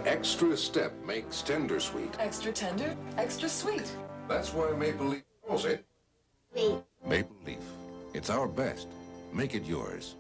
extra step makes tender sweet. Extra tender, extra sweet. That's why Maple Leaf calls it Wait. Maple Leaf. It's our best. Make it yours.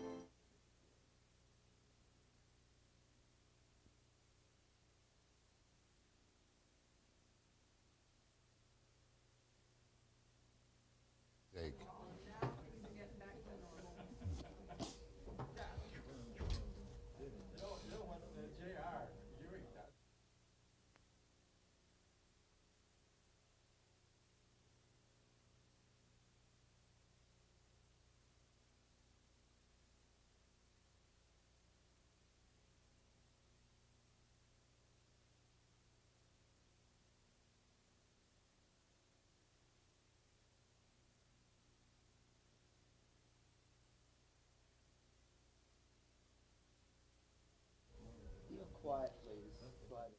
Quiet, please. Quiet.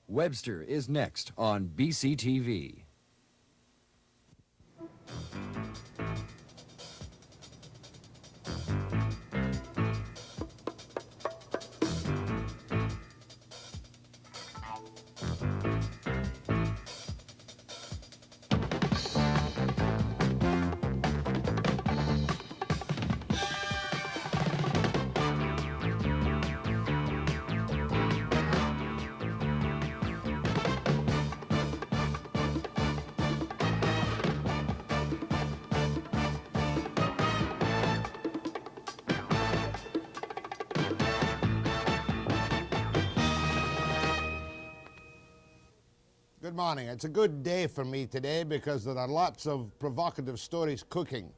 Webster is next on BCTV. Good morning. It's a good day for me today because there are lots of provocative stories cooking.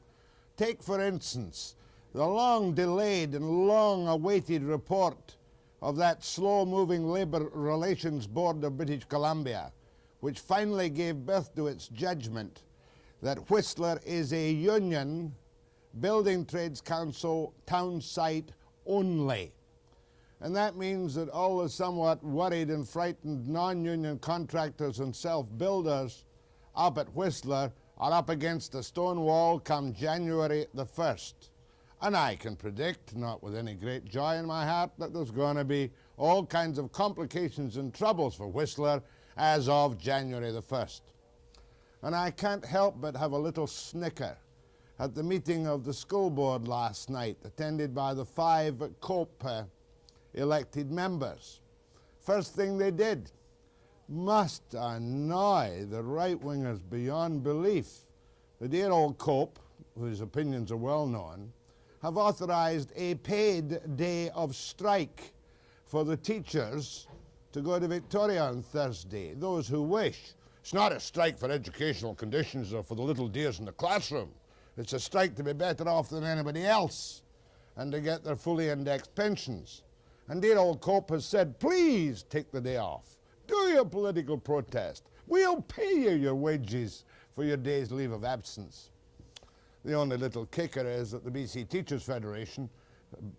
Take, for instance, the long-delayed and long-awaited report of that slow-moving Labour Relations Board of British Columbia, which finally gave birth to its judgment that Whistler is a union Building Trades Council town site only. And that means that all the somewhat worried and frightened non-union contractors and self-builders up at Whistler are up against a stone wall come January the 1st. And I can predict, not with any great joy in my heart, that there's going to be all kinds of complications and troubles for Whistler as of January the 1st. And I can't help but have a little snicker at the meeting of the school board last night, attended by the 5 COPE elected members. First thing they did, must annoy the right-wingers beyond belief. The dear old COPE, whose opinions are well known, have authorized a paid day of strike for the teachers to go to Victoria on Thursday, those who wish. It's not a strike for educational conditions or for the little dears in the classroom. It's a strike to be better off than anybody else and to get their fully indexed pensions. And dear old COPE has said, please take the day off. Do your political protest. We'll pay you your wages for your day's leave of absence. The only little kicker is that the BC Teachers Federation,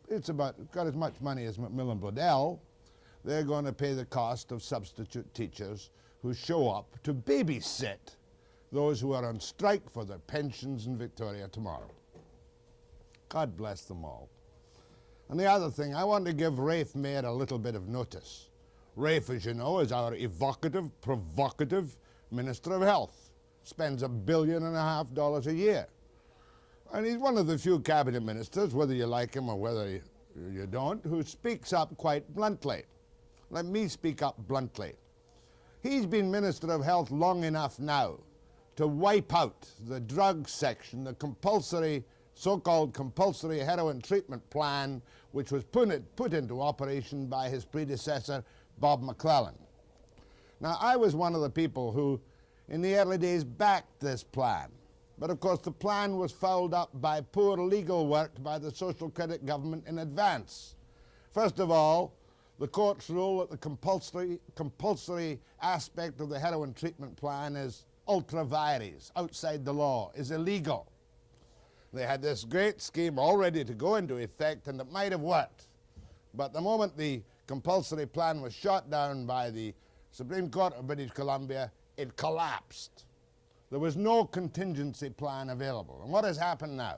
got as much money as Macmillan Bloedel. They're going to pay the cost of substitute teachers who show up to babysit those who are on strike for their pensions in Victoria tomorrow. God bless them all. And the other thing, I want to give Rafe Mayer a little bit of notice. Rafe, as you know, is our evocative, provocative Minister of Health. Spends $1.5 billion a year. And he's one of the few cabinet ministers, whether you like him or whether you don't, who speaks up quite bluntly. Let me speak up bluntly. He's been Minister of Health long enough now to wipe out the drug section, the so-called compulsory heroin treatment plan, which was put into operation by his predecessor, Bob McClellan. Now, I was one of the people who, in the early days, backed this plan. But of course, the plan was fouled up by poor legal work by the Social Credit government in advance. First of all, the courts rule that the compulsory aspect of the heroin treatment plan is ultra vires, outside the law, is illegal. They had this great scheme all ready to go into effect, and it might have worked. But the moment the compulsory plan was shot down by the Supreme Court of British Columbia, it collapsed. There was no contingency plan available. And what has happened now?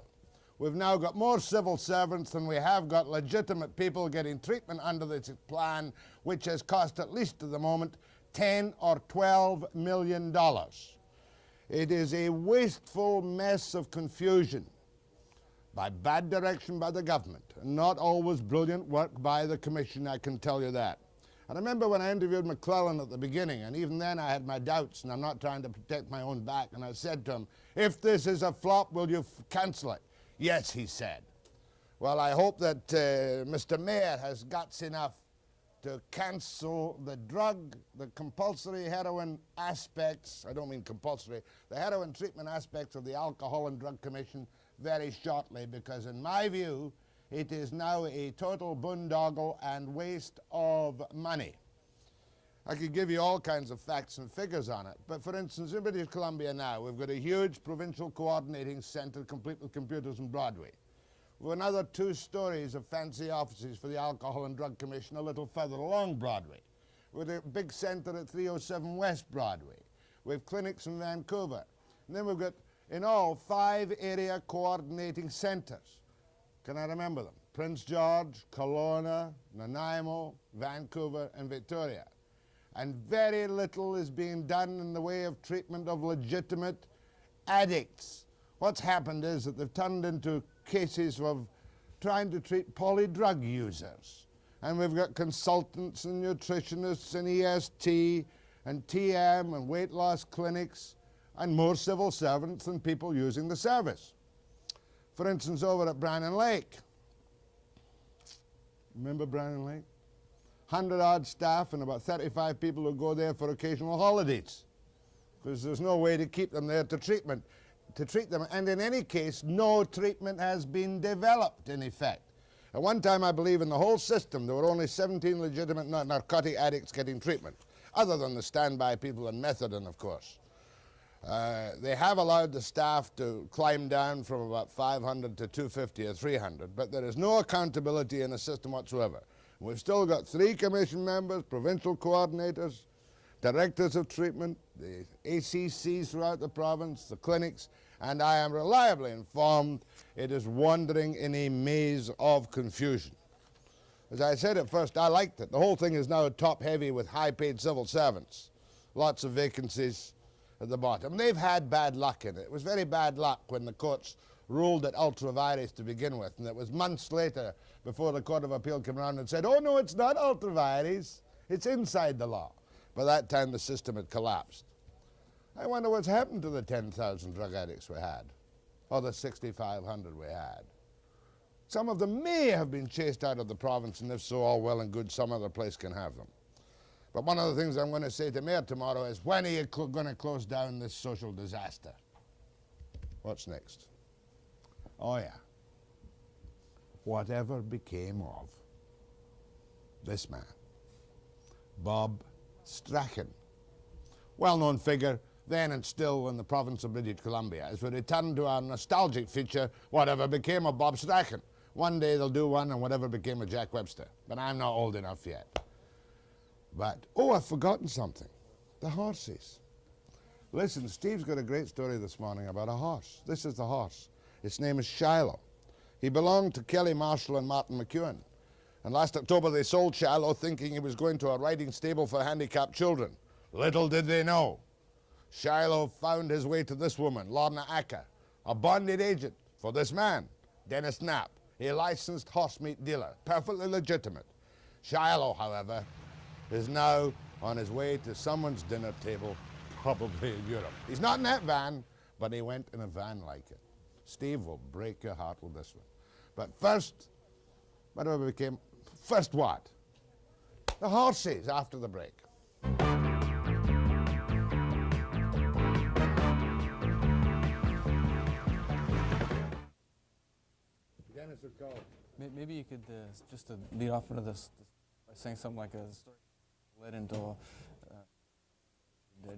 We've now got more civil servants than we have got legitimate people getting treatment under this plan, which has cost, at least at the moment, $10 or $12 million. It is a wasteful mess of confusion by bad direction by the government, and not always brilliant work by the commission, I can tell you that. I remember when I interviewed McClellan at the beginning, and even then I had my doubts, and I'm not trying to protect my own back, and I said to him, if this is a flop, will you cancel it? Yes, he said. Well, I hope that Mr. Mayor has guts enough to cancel the drug, the compulsory heroin aspects, I don't mean compulsory, the heroin treatment aspects of the Alcohol and Drug Commission very shortly, because in my view, it is now a total boondoggle and waste of money. I could give you all kinds of facts and figures on it, but for instance, in British Columbia now, we've got a huge provincial coordinating centre complete with computers in Broadway. We've another 2 stories of fancy offices for the Alcohol and Drug Commission a little further along Broadway. We've a big centre at 307 West Broadway. We have clinics in Vancouver. And then we've got, in all, 5 area coordinating centres. Can I remember them? Prince George, Kelowna, Nanaimo, Vancouver, and Victoria. And very little is being done in the way of treatment of legitimate addicts. What's happened is that they've turned into cases of trying to treat polydrug users. And we've got consultants and nutritionists and EST and TM and weight loss clinics and more civil servants than people using the service. For instance, over at Brannan Lake. Remember Brannan Lake? 100-odd staff and about 35 people who go there for occasional holidays, because there's no way to keep them there to treat them. And in any case, no treatment has been developed in effect. At one time, I believe, in the whole system, there were only 17 legitimate narcotic addicts getting treatment, other than the standby people in methadone, of course. They have allowed the staff to climb down from about 500 to 250 or 300, but there is no accountability in the system whatsoever. We've still got 3 commission members, provincial coordinators, directors of treatment, the ACCs throughout the province, the clinics, and I am reliably informed it is wandering in a maze of confusion. As I said at first, I liked it. The whole thing is now top-heavy with high-paid civil servants. Lots of vacancies at the bottom. They've had bad luck in it. It was very bad luck when the courts ruled it ultra-vires to begin with, and it was months later before the Court of Appeal came around and said, oh no, it's not ultra-vires, it's inside the law. By that time, the system had collapsed. I wonder what's happened to the 10,000 drug addicts we had, or the 6,500 we had. Some of them may have been chased out of the province, and if so, all well and good, some other place can have them. But one of the things I'm going to say to Mayor tomorrow is, when are you going to close down this social disaster? What's next? Oh yeah. Whatever became of this man, Bob Strachan, well-known figure then and still in the province of British Columbia. As we return to our nostalgic feature, whatever became of Bob Strachan. One day they'll do one on whatever became of Jack Webster, but I'm not old enough yet. But, oh, I've forgotten something. The horses. Listen, Steve's got a great story this morning about a horse. This is the horse. Its name is Shilo. He belonged to Kelly, Marshall and Martin McEwen. And last October they sold Shilo thinking he was going to a riding stable for handicapped children. Little did they know. Shilo found his way to this woman, Lorna Acker, a bonded agent for this man, Dennis Knapp, a licensed horsemeat dealer, perfectly legitimate. Shilo, however, is now on his way to someone's dinner table, probably in Europe. He's not in that van, but he went in a van like it. Steve will break your heart with this one. But first, whatever became, first what? The horses after the break. Dennis would call. Maybe you could just to lead off into this by saying something like a story led into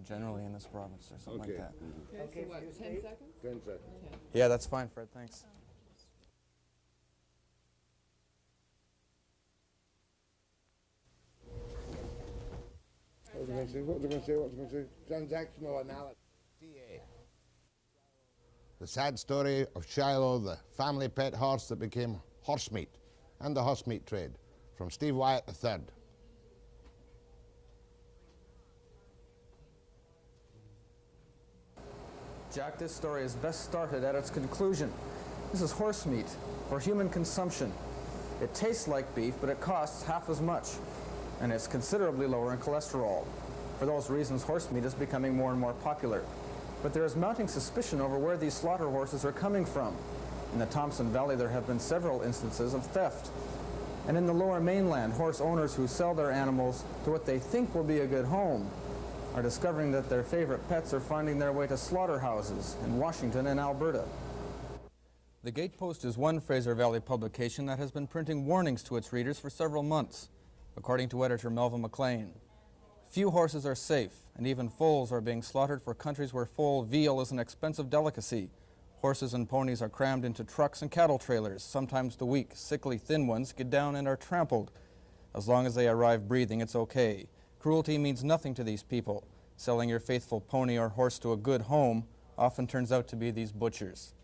generally in this province or something like that. Okay, so what, 10 seconds? 10 seconds. Yeah, that's fine, Fred. Thanks. What was I going to say? Transactional analysis. TA. The sad story of Shilo, the family pet horse that became horsemeat, and the horsemeat trade, from Steve Wyatt III. Jack, this story is best started at its conclusion. This is horse meat for human consumption. It tastes like beef, but it costs half as much, and it's considerably lower in cholesterol. For those reasons, horse meat is becoming more and more popular. But there is mounting suspicion over where these slaughter horses are coming from. In the Thompson Valley, there have been several instances of theft. And in the lower mainland, horse owners who sell their animals to what they think will be a good home are discovering that their favorite pets are finding their way to slaughterhouses in Washington and Alberta. The Gatepost is one Fraser Valley publication that has been printing warnings to its readers for several months, according to editor Melvin McLean. Few horses are safe, and even foals are being slaughtered for countries where foal veal is an expensive delicacy. Horses and ponies are crammed into trucks and cattle trailers. Sometimes the weak, sickly, thin ones get down and are trampled. As long as they arrive breathing, it's okay. Cruelty means nothing to these people. Selling your faithful pony or horse to a good home often turns out to be these butchers.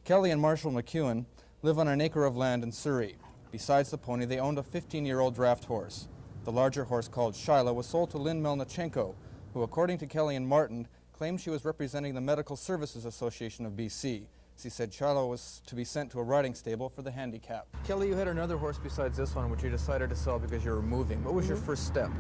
Kelly and Marshall McEwen live on an acre of land in Surrey. Besides the pony, they owned a 15-year-old draft horse. The larger horse, called Shilo, was sold to Lynn Melnichenko, who, according to Kelly and Martin, claimed she was representing the Medical Services Association of BC. She said Shilo was to be sent to a riding stable for the handicapped. Kelly, you had another horse besides this one, which you decided to sell because you were moving. What was your first step?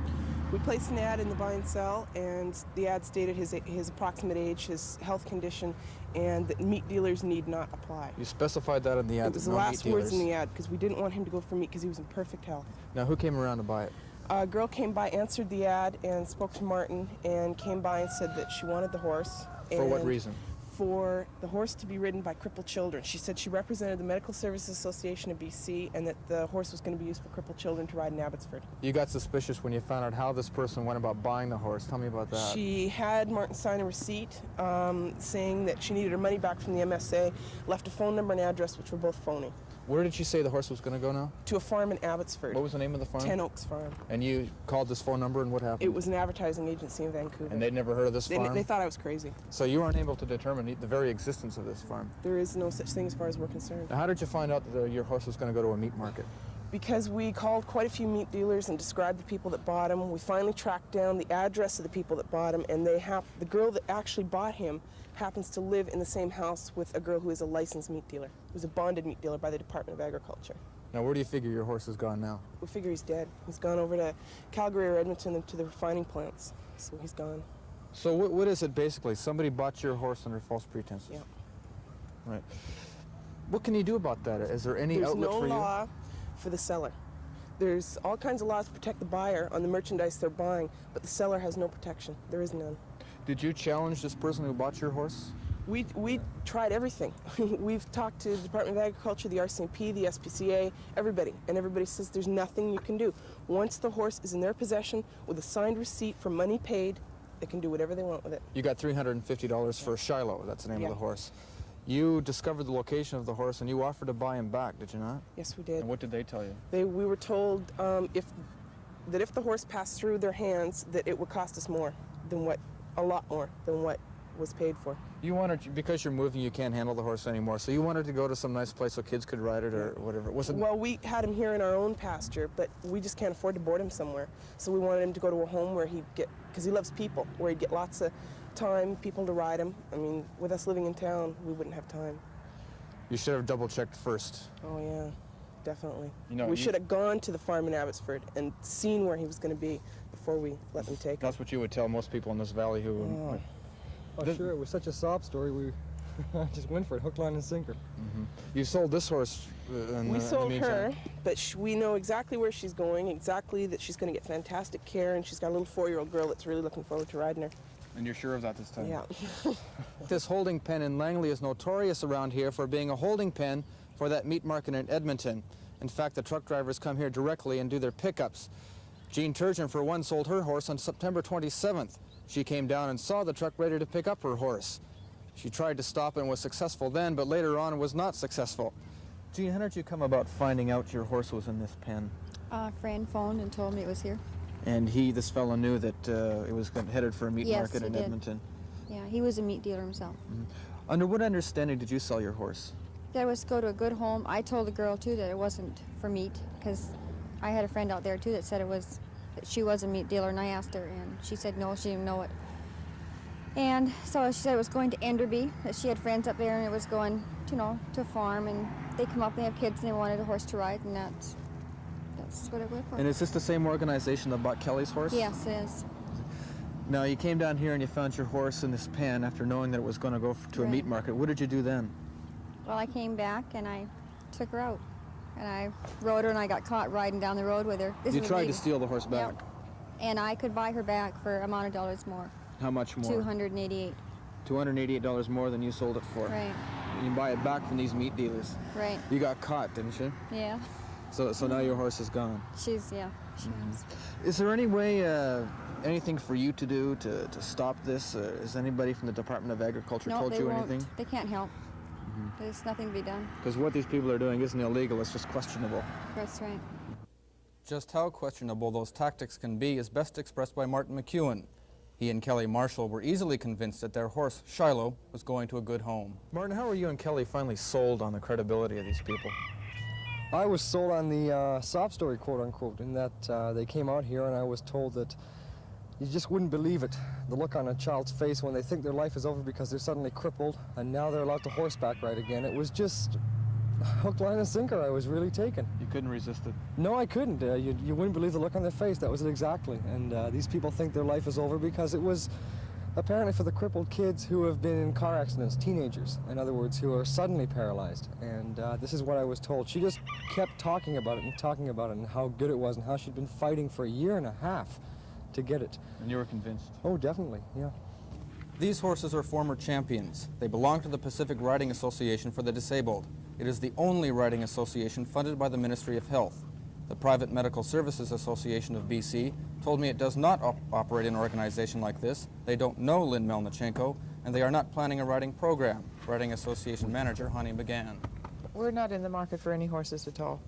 We placed an ad in the buy and sell, and the ad stated his approximate age, his health condition, and that meat dealers need not apply. You specified that in the ad. It was the last words in the ad, because we didn't want him to go for meat because he was in perfect health. Now, who came around to buy it? A girl came by, answered the ad, and spoke to Martin, and came by and said that she wanted the horse. For what reason? For the horse to be ridden by crippled children. She said she represented the Medical Services Association of BC, and that the horse was going to be used for crippled children to ride in Abbotsford. You got suspicious when you found out how this person went about buying the horse. Tell me about that. She had Martin sign a receipt saying that she needed her money back from the MSA, left a phone number and address, which were both phony. Where did she say the horse was going to go now? To a farm in Abbotsford. What was the name of the farm? 10 Oaks Farm. And you called this phone number, and what happened? It was an advertising agency in Vancouver. And they'd never heard of this farm? They thought I was crazy. So you weren't able to determine the very existence of this farm? There is no such thing as far as we're concerned. Now, how did you find out that your horse was going to go to a meat market? Because we called quite a few meat dealers and described the people that bought him. We finally tracked down the address of the people that bought him, and the girl that actually bought him happens to live in the same house with a girl who is a licensed meat dealer, who's a bonded meat dealer by the Department of Agriculture. Now, where do you figure your horse has gone now? We figure he's dead. He's gone over to Calgary or Edmonton and to the refining plants, so he's gone. So what is it basically? Somebody bought your horse under false pretenses? Yeah. Right. What can you do about that? Is there any outlet for you? There's no law for the seller. There's all kinds of laws to protect the buyer on the merchandise they're buying, but the seller has no protection. There is none. Did you challenge this person who bought your horse? We tried everything. We've talked to the Department of Agriculture, the RCMP, the SPCA, everybody, and everybody says there's nothing you can do. Once the horse is in their possession with a signed receipt for money paid, they can do whatever they want with it. You got $350 for Shilo, that's the name of Yeah. the horse. You discovered the location of the horse and you offered to buy him back, did you not? Yes, we did. And what did they tell you? We were told if the horse passed through their hands, that it would cost us more than a lot more than what was paid for. You wanted, because you're moving, you can't handle the horse anymore, so you wanted to go to some nice place so kids could ride it or whatever. Was it? Well, we had him here in our own pasture, but we just can't afford to board him somewhere. So we wanted him to go to a home where he'd get, because he loves people, where he'd get lots of time, people to ride him. I mean, with us living in town, we wouldn't have time. You should have double-checked first. Oh, yeah, definitely. You know, we should have gone to the farm in Abbotsford and seen where he was going to be before we let them take him. That's what you would tell most people in this valley who... Oh, sure, it was such a sob story, we just went for it, hook, line, and sinker. Mm-hmm. You sold this horse we sold her, but we know exactly where she's going, exactly that she's going to get fantastic care, and she's got a little 4-year-old girl that's really looking forward to riding her. And you're sure of that this time? Yeah. This holding pen in Langley is notorious around here for being a holding pen for that meat market in Edmonton. In fact, the truck drivers come here directly and do their pickups. Jean Turgeon, for one, sold her horse on September 27th. She came down and saw the truck ready to pick up her horse. She tried to stop and was successful then, but later on was not successful. Jean, how did you come about finding out your horse was in this pen? A friend phoned and told me it was here. And this fellow knew that it was headed for a meat Yes, market he in did. Edmonton. Yeah, he was a meat dealer himself. Mm-hmm. Under what understanding did you sell your horse? That was to go to a good home. I told the girl too that it wasn't for meat, because I had a friend out there too that said that she was a meat dealer, and I asked her, and she said no, she didn't know it. And so she said it was going to Enderby, that she had friends up there, and it was going, you know, to a farm, and they come up and they have kids and they wanted a horse to ride, and that's what it was for. And is this the same organization that bought Kelly's horse? Yes, it is. Now, you came down here and you found your horse in this pen after knowing that it was going to go to a meat market. What did you do then? Well, I came back and I took her out. And I rode her and I got caught riding down the road with her. You tried to steal the horse back? Yep. And I could buy her back for amount of dollars more. How much more? $288. $288 more than you sold it for. Right. You buy it back from these meat dealers. Right. You got caught, didn't you? Yeah. So now your horse is gone. She is. Is there any way, anything for you to do to stop this? Has anybody from the Department of Agriculture No, told they you won't. anything? They can't help. There's nothing to be done. Because what these people are doing isn't illegal, it's just questionable. That's right. Just how questionable those tactics can be is best expressed by Martin McEwen. He and Kelly Marshall were easily convinced that their horse, Shilo, was going to a good home. Martin, how were you and Kelly finally sold on the credibility of these people? I was sold on the sob story, quote unquote, in that they came out here and I was told that you just wouldn't believe it. The look on a child's face when they think their life is over because they're suddenly crippled and now they're allowed to horseback ride again. It was just hook, line, and sinker. I was really taken. You couldn't resist it? No, I couldn't. You wouldn't believe the look on their face. That was it exactly. And these people think their life is over because it was apparently for the crippled kids who have been in car accidents, teenagers, in other words, who are suddenly paralyzed. And this is what I was told. She just kept talking about it and how good it was and how she'd been fighting for a year and a half to get it. And you were convinced? Oh, definitely, yeah. These horses are former champions. They belong to the Pacific Riding Association for the Disabled. It is the only riding association funded by the Ministry of Health. The Private Medical Services Association of BC told me it does not operate an organization like this. They don't know Lynn Melnichenko, and they are not planning a riding program. Riding Association Manager Honey McGann. We're not in the market for any horses at all.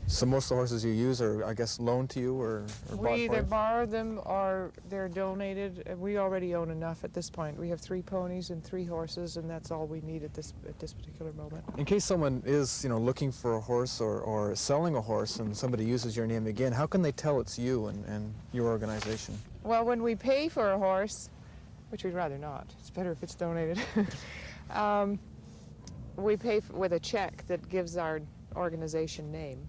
So most of the horses you use are, I guess, loaned to you or We either borrow them or they're donated. We already own enough at this point. We have 3 ponies and 3 horses, and that's all we need at this particular moment. In case someone is, looking for a horse or selling a horse and somebody uses your name again, how can they tell it's you and your organization? Well, when we pay for a horse, which we'd rather not, it's better if it's donated, we pay with a check that gives our organization name.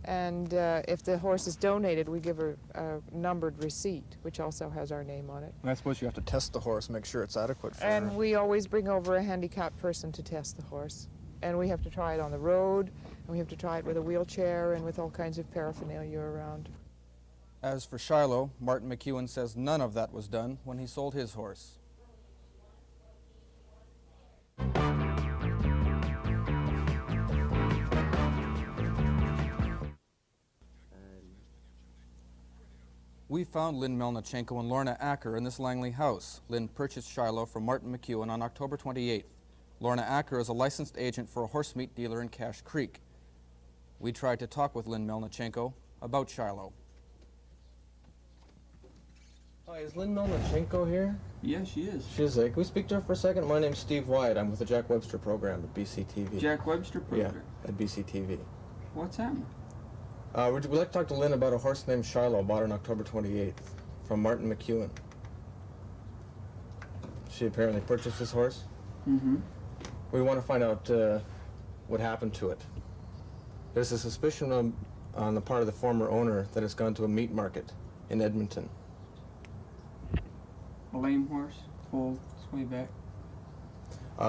And if the horse is donated, we give her a numbered receipt, which also has our name on it. And I suppose you have to test the horse, make sure it's adequate for And we always bring over a handicapped person to test the horse. And we have to try it on the road, and we have to try it with a wheelchair and with all kinds of paraphernalia around. As for Shilo, Martin McEwen says none of that was done when he sold his horse. We found Lynn Melnichenko and Lorna Acker in this Langley house. Lynn purchased Shilo from Martin McEwen on October 28th. Lorna Acker is a licensed agent for a horse meat dealer in Cache Creek. We tried to talk with Lynn Melnichenko about Shilo. Hi, is Lynn Melnichenko here? Yeah, she is. She's like, can we speak to her for a second? My name's Steve Wyatt. I'm with the Jack Webster program at BCTV. Jack Webster program? Yeah, at BCTV. What's happening? We'd like to talk to Lynn about a horse named Shilo, bought on October 28th from Martin McEwen. She apparently purchased this horse. Mm-hmm. We want to find out what happened to it. There's a suspicion on the part of the former owner that it's gone to a meat market in Edmonton. A lame horse, old, it's way back.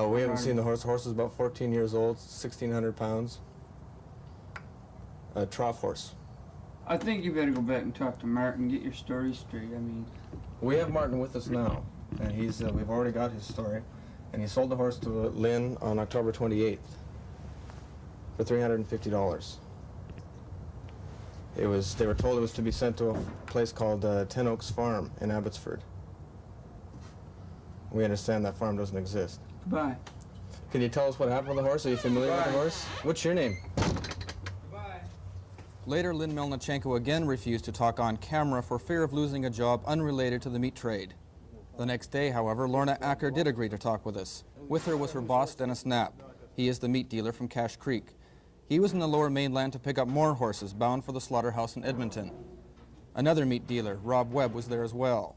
We haven't seen the horse. The horse is about 14 years old, 1,600 pounds. A trough horse. I think you better go back and talk to Martin, get your story straight. I mean, We have Martin with us now, and he's we've already got his story, and he sold the horse to Lynn on October 28th for $350. They were told it was to be sent to a place called Ten Oaks Farm in Abbotsford. We understand that farm doesn't exist. goodbye. Can you tell us what happened with the horse? Are you familiar with the horse? What's your name? Goodbye. Later, Lynn Melnichenko again refused to talk on camera for fear of losing a job unrelated to the meat trade. The next day, however, Lorna Acker did agree to talk with us. With her was her boss, Dennis Knapp. He is the meat dealer from Cache Creek. He was in the lower mainland to pick up more horses bound for the slaughterhouse in Edmonton. Another meat dealer, Rob Webb, was there as well.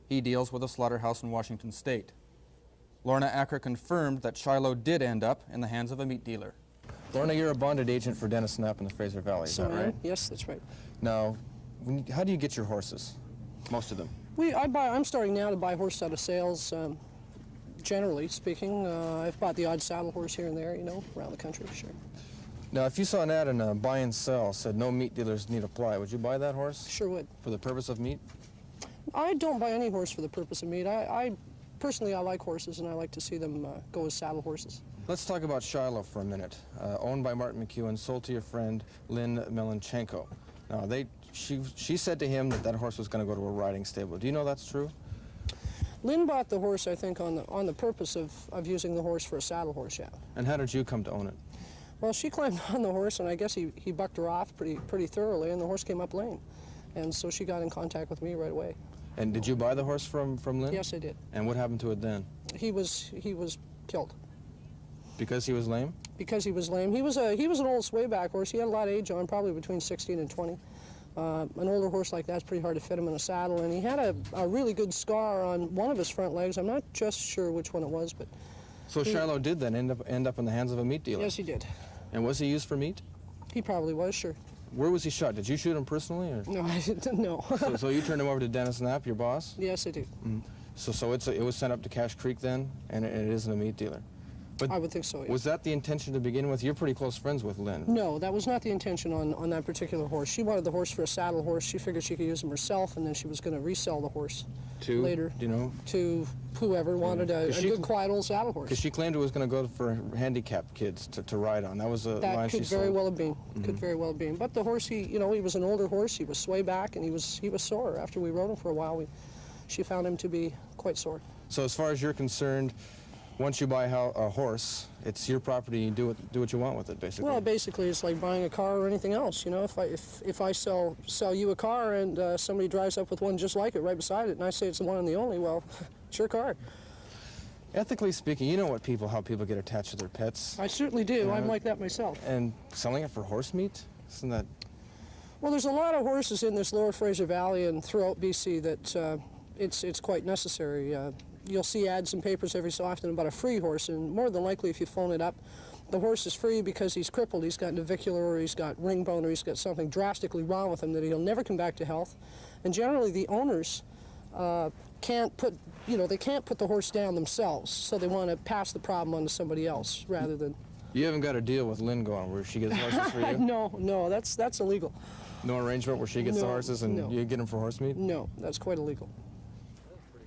He deals with a slaughterhouse in Washington State. Lorna Acker confirmed that Shilo did end up in the hands of a meat dealer. Lorna, you're a bonded agent for Dennis Knapp in the Fraser Valley, is that right? Yes, that's right. Now, how do you get your horses? Most of them. I'm starting now to buy horses out of sales. Generally speaking, I've bought the odd saddle horse here and there, you know, around the country, sure. Now, if you saw an ad in a buy and sell said no meat dealers need apply, would you buy that horse? Sure would. For the purpose of meat? I don't buy any horse for the purpose of meat. Personally, I like horses, and I like to see them go as saddle horses. Let's talk about Shilo for a minute. Owned by Martin McEwen, sold to your friend Lynn Melanchenko. Now, she said to him that horse was going to go to a riding stable. Do you know that's true? Lynn bought the horse, I think, on the purpose of using the horse for a saddle horse, yeah. And how did you come to own it? Well, she climbed on the horse, and I guess he bucked her off pretty thoroughly, and the horse came up lame. And so she got in contact with me right away. And did you buy the horse from Lynn? Yes, I did. And what happened to it then? He was killed. Because he was lame? Because he was lame. He was an old swayback horse. He had a lot of age on, probably between 16 and 20. An older horse like that's pretty hard to fit him in a saddle, and he had a really good scar on one of his front legs. I'm not just sure which one it was, but... So Shilo did then end up in the hands of a meat dealer? Yes, he did. And was he used for meat? He probably was, sure. Where was he shot? Did you shoot him personally? Or? No, I didn't. No. so you turned him over to Dennis Knapp, your boss? Yes, I did. Mm. So it was sent up to Cache Creek then, and it isn't a meat dealer? But I would think so, yeah. Was that the intention to begin with? You're pretty close friends with Lynn. No, that was not the intention on that particular horse. She wanted the horse for a saddle horse. She figured she could use him herself, and then she was going to resell the horse later. Do you know? To whoever wanted a good, quiet old saddle horse. Because she claimed it was going to go for handicapped kids to ride on. That was a line she sold. That could very well have been. Could very well have been. But the horse, he was an older horse. He was sway back, and he was sore. After we rode him for a while, she found him to be quite sore. So as far as you're concerned, once you buy a horse, it's your property. You do what you want with it, basically. Well, basically, it's like buying a car or anything else. You know, if I sell you a car and somebody drives up with one just like it right beside it, and I say it's the one and the only, well, it's your car. Ethically speaking, you know how people get attached to their pets. I certainly do. I'm like that myself. And selling it for horse meat, isn't that? Well, there's a lot of horses in this lower Fraser Valley and throughout BC that it's quite necessary. You'll see ads in papers every so often about a free horse, and more than likely if you phone it up, the horse is free because he's crippled, he's got navicular, or he's got ring bone, or he's got something drastically wrong with him that he'll never come back to health. And generally the owners can't put the horse down themselves, so they want to pass the problem on to somebody else rather than... You haven't got a deal with Lynn going where she gets horses for you? No, that's illegal. No arrangement where she gets the horses and you get them for horse meat? No, that's quite illegal.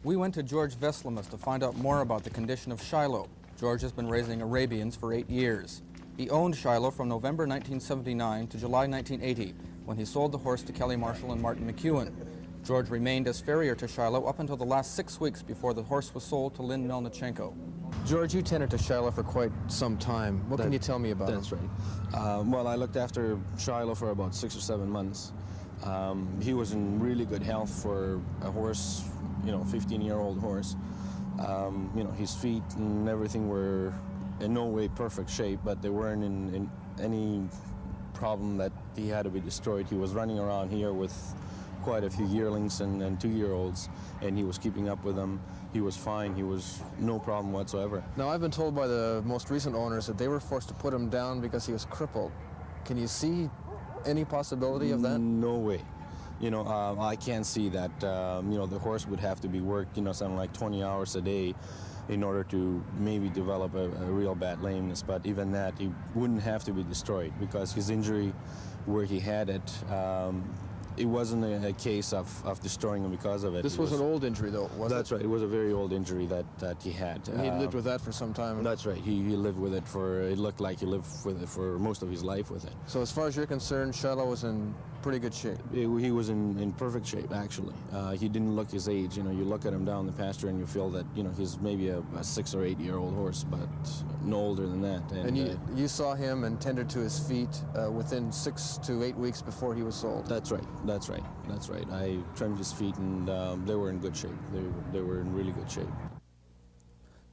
We went to George Veslemus to find out more about the condition of Shilo. George has been raising Arabians for 8 years. He owned Shilo from November 1979 to July 1980, when he sold the horse to Kelly Marshall and Martin McEwen. George remained as farrier to Shilo up until the last 6 weeks before the horse was sold to Lynn Melnichenko. George, you tended to Shilo for quite some time. What can you tell me about him? That's right. Well, I looked after Shilo for about 6 or 7 months. He was in really good health for a horse, 15-year-old horse. His feet and everything were in no way perfect shape, but they weren't in any problem that he had to be destroyed. He was running around here with quite a few yearlings and 2-year-olds, and he was keeping up with them. He was fine. He was no problem whatsoever. Now, I've been told by the most recent owners that they were forced to put him down because he was crippled. Can you see any possibility of that? No way. I can't see that. The horse would have to be worked, something like 20 hours a day in order to maybe develop a real bad lameness. But even that, he wouldn't have to be destroyed because his injury where he had it, it wasn't a case of destroying him because of it. This was an old injury, though, wasn't it? That's right. It was a very old injury that he had. And he lived with that for some time. That's right. He lived with it it looked like he lived with it for most of his life with it. So as far as you're concerned, Shilo was in pretty good shape? He was in perfect shape, actually. He didn't look his age. You look at him down the pasture and you feel that, he's maybe a 6 or 8 year old horse, but no older than that. And you saw him and tended to his feet within 6 to 8 weeks before he was sold? That's right. That's right. That's right. I trimmed his feet, and they were in good shape. They were in really good shape.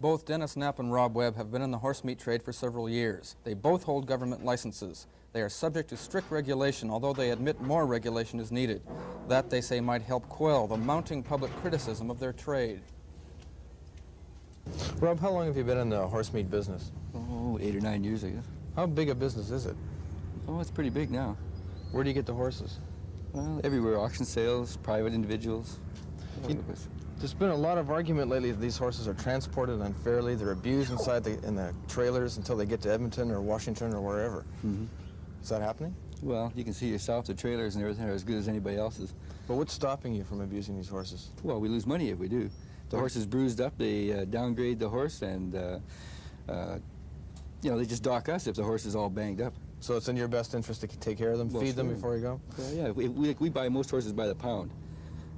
Both Dennis Knapp and Rob Webb have been in the horse meat trade for several years. They both hold government licenses. They are subject to strict regulation, although they admit more regulation is needed. That, they say, might help quell the mounting public criticism of their trade. Rob, how long have you been in the horse meat business? Oh, 8 or 9 years, I guess. How big a business is it? Oh, it's pretty big now. Where do you get the horses? Well, everywhere, auction sales, private individuals. There's been a lot of argument lately that these horses are transported unfairly. They're abused inside in the trailers until they get to Edmonton or Washington or wherever. Mm-hmm. Is that happening? Well, you can see yourself, the trailers and everything are as good as anybody else's. But what's stopping you from abusing these horses? Well, we lose money if we do. The horse is bruised up, they downgrade the horse, and you know, they just dock us if the horse is all banged up. So it's in your best interest to take care of them, feed them before you go? Well, yeah, we buy most horses by the pound.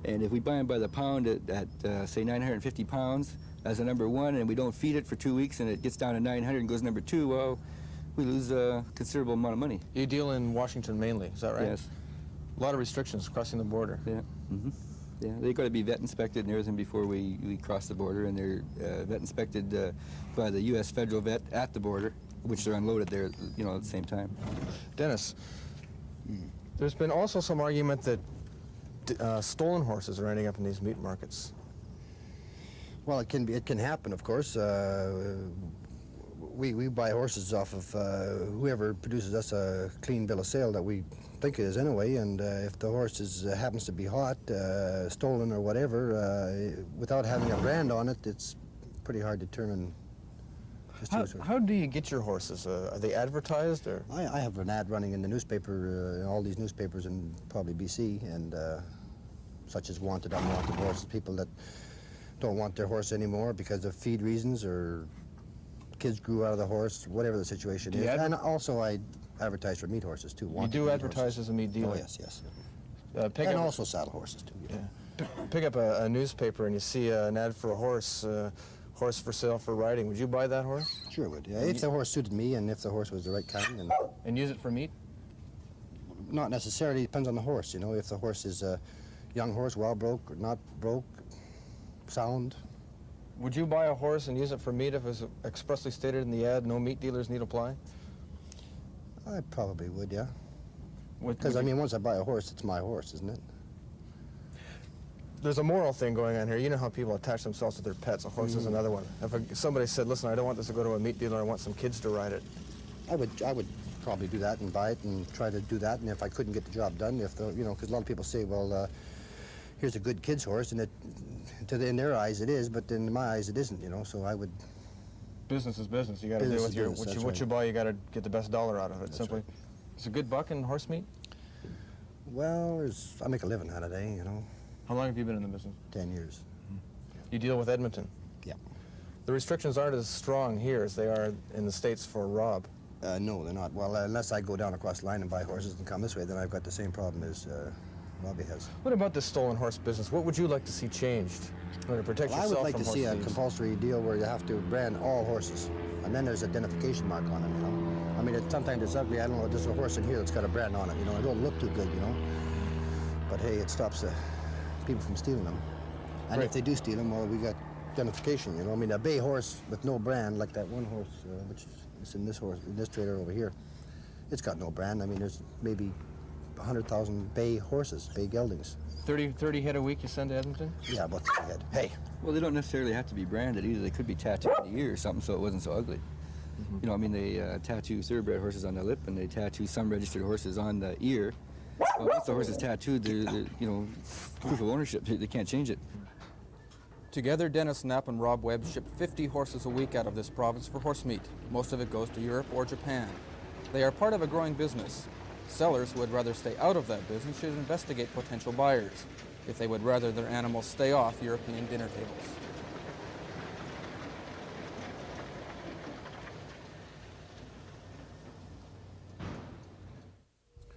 And if we buy them by the pound at say 950 pounds as a number one, and we don't feed it for 2 weeks and it gets down to 900 and goes number two, well, we lose a considerable amount of money. You deal in Washington mainly, is that right? Yes. A lot of restrictions crossing the border. Yeah. Mm-hmm. Yeah, they've got to be vet inspected and everything before we cross the border, and they're vet inspected by the U.S. federal vet at the border, which they're unloaded there, you know, at the same time. Dennis, there's been also some argument that stolen horses are ending up in these meat markets. Well, it can happen, of course. We buy horses off of whoever produces us a clean bill of sale that we think it is anyway, and if the horse happens to be hot, stolen or whatever, without having a brand on it, it's pretty hard to determine. How do you get your horses? Are they advertised, or? I have an ad running in the newspaper, in all these newspapers in probably BC, and such as wanted, unwanted horses, people that don't want their horse anymore because of feed reasons or kids grew out of the horse, whatever the situation is. And also I advertise for meat horses too. You do advertise as a meat dealer? Oh, yes, yes. And also saddle horses too. Yeah. Pick up a newspaper and you see an ad for a horse, horse for sale for riding. Would you buy that horse? Sure would, yeah. If the horse suited me and if the horse was the right kind. And use it for meat? Not necessarily, depends on the horse, you know. If the horse is a young horse, well broke or not broke, sound. Would you buy a horse and use it for meat if it was expressly stated in the ad, no meat dealers need apply? I probably would, yeah. Because, I mean, once I buy a horse, it's my horse, isn't it? There's a moral thing going on here. You know how people attach themselves to their pets. A horse is another one. If somebody said, listen, I don't want this to go to a meat dealer, I want some kids to ride it. I would probably do that and buy it and try to do that, and if I couldn't get the job done, if the, you know, because a lot of people say, well, here's a good kid's horse, and in their eyes it is, but in my eyes it isn't, you know, so I would... Business is business. You got to deal with what you buy, you got to get the best dollar out of it, simply. Right. Is a good buck in horse meat? Well, I make a living out of it, you know. How long have you been in the business? 10 years. You deal with Edmonton? Yeah. The restrictions aren't as strong here as they are in the States for Rob. No, they're not. Well, unless I go down across the line and buy horses and come this way, then I've got the same problem as Robbie has. What about this stolen horse business? What would you like to see changed in order to protect yourself from horse thieves? I would like to see a compulsory deal where you have to brand all horses, and then there's identification mark on them, you know. I mean, sometimes it's ugly. I don't know, there's a horse in here that's got a brand on it, you know. It don't look too good, you know. But hey, it stops people from stealing them. And if they do steal them, well, we got identification, you know. I mean, a bay horse with no brand, like that one horse, which is in this trailer over here, it's got no brand. I mean, there's maybe 100,000 bay horses, bay geldings. 30 head a week you send to Edmonton? Yeah, about 30 head. Hey. Well, they don't necessarily have to be branded either. They could be tattooed in the ear or something so it wasn't so ugly. Mm-hmm. You know, I mean, they tattoo thoroughbred horses on the lip, and they tattoo some registered horses on the ear. Once the horse is tattooed, they're, you know, proof of ownership. They can't change it. Together, Dennis Knapp and Rob Webb ship 50 horses a week out of this province for horse meat. Most of it goes to Europe or Japan. They are part of a growing business. Sellers who would rather stay out of that business should investigate potential buyers if they would rather their animals stay off European dinner tables.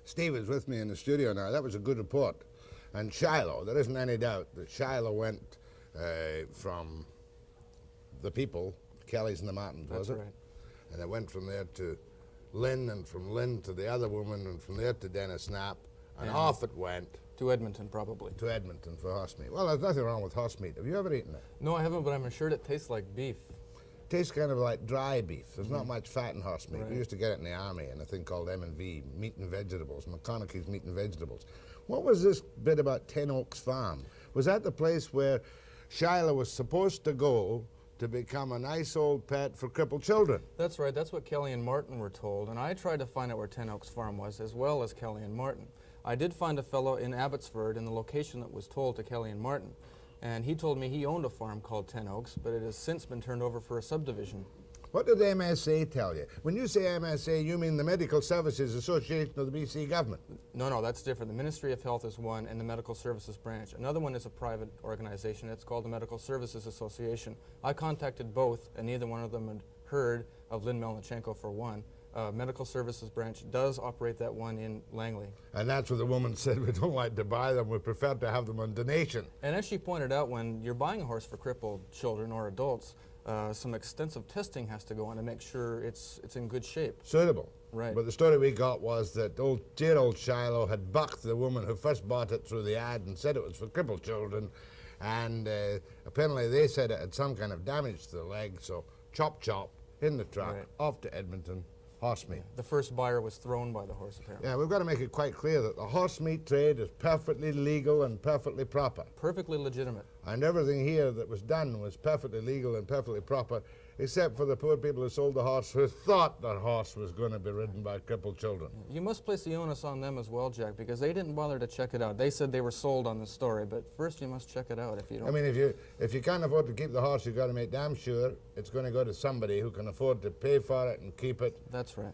Steve is with me in the studio now. That was a good report. And Shilo, there isn't any doubt that Shilo went from the people, Kelly's and the Martins, was it? That's right. And it went from there to Lynn, and from Lynn to the other woman, and from there to Dennis Knapp, And off it went. To Edmonton, probably. To Edmonton for horse meat. Well, there's nothing wrong with horse meat. Have you ever eaten it? No, I haven't, but I'm assured it tastes like beef. Tastes kind of like dry beef. There's not much fat in horse meat. Right. We used to get it in the army in a thing called M&V, meat and vegetables, McConaughey's meat and vegetables. What was this bit about Ten Oaks Farm? Was that the place where Shilo was supposed to go to become a nice old pet for crippled children? That's right. That's what Kelly and Martin were told, and I tried to find out where Ten Oaks Farm was, as well as Kelly and Martin. I did find a fellow in Abbotsford in the location that was told to Kelly and Martin, and he told me he owned a farm called Ten Oaks, but it has since been turned over for a subdivision. What did MSA tell you? When you say MSA, you mean the Medical Services Association of the BC government? No, that's different. The Ministry of Health is one, and the Medical Services branch. Another one is a private organization. It's called the Medical Services Association. I contacted both, and neither one of them had heard of Lynn Melnichenko for one. Medical Services branch does operate that one in Langley. And that's what the woman said, we don't like to buy them, we prefer to have them on donation. And as she pointed out, when you're buying a horse for crippled children or adults, some extensive testing has to go on to make sure it's in good shape. Suitable. Right. But the story we got was that dear old Shilo had bucked the woman who first bought it through the ad and said it was for crippled children, and apparently they said it had some kind of damage to the leg, so chop chop in the truck, off to Edmonton. Horse meat. The first buyer was thrown by the horse, apparently. Yeah, we've got to make it quite clear that the horse meat trade is perfectly legal and perfectly proper. Perfectly legitimate. And everything here that was done was perfectly legal and perfectly proper, except for the poor people who sold the horse who thought the horse was going to be ridden by crippled children. You must place the onus on them as well, Jack, because they didn't bother to check it out. They said they were sold on the story, but first you must check it out if you don't. I mean, if you can't afford to keep the horse, you've got to make damn sure it's going to go to somebody who can afford to pay for it and keep it. That's right.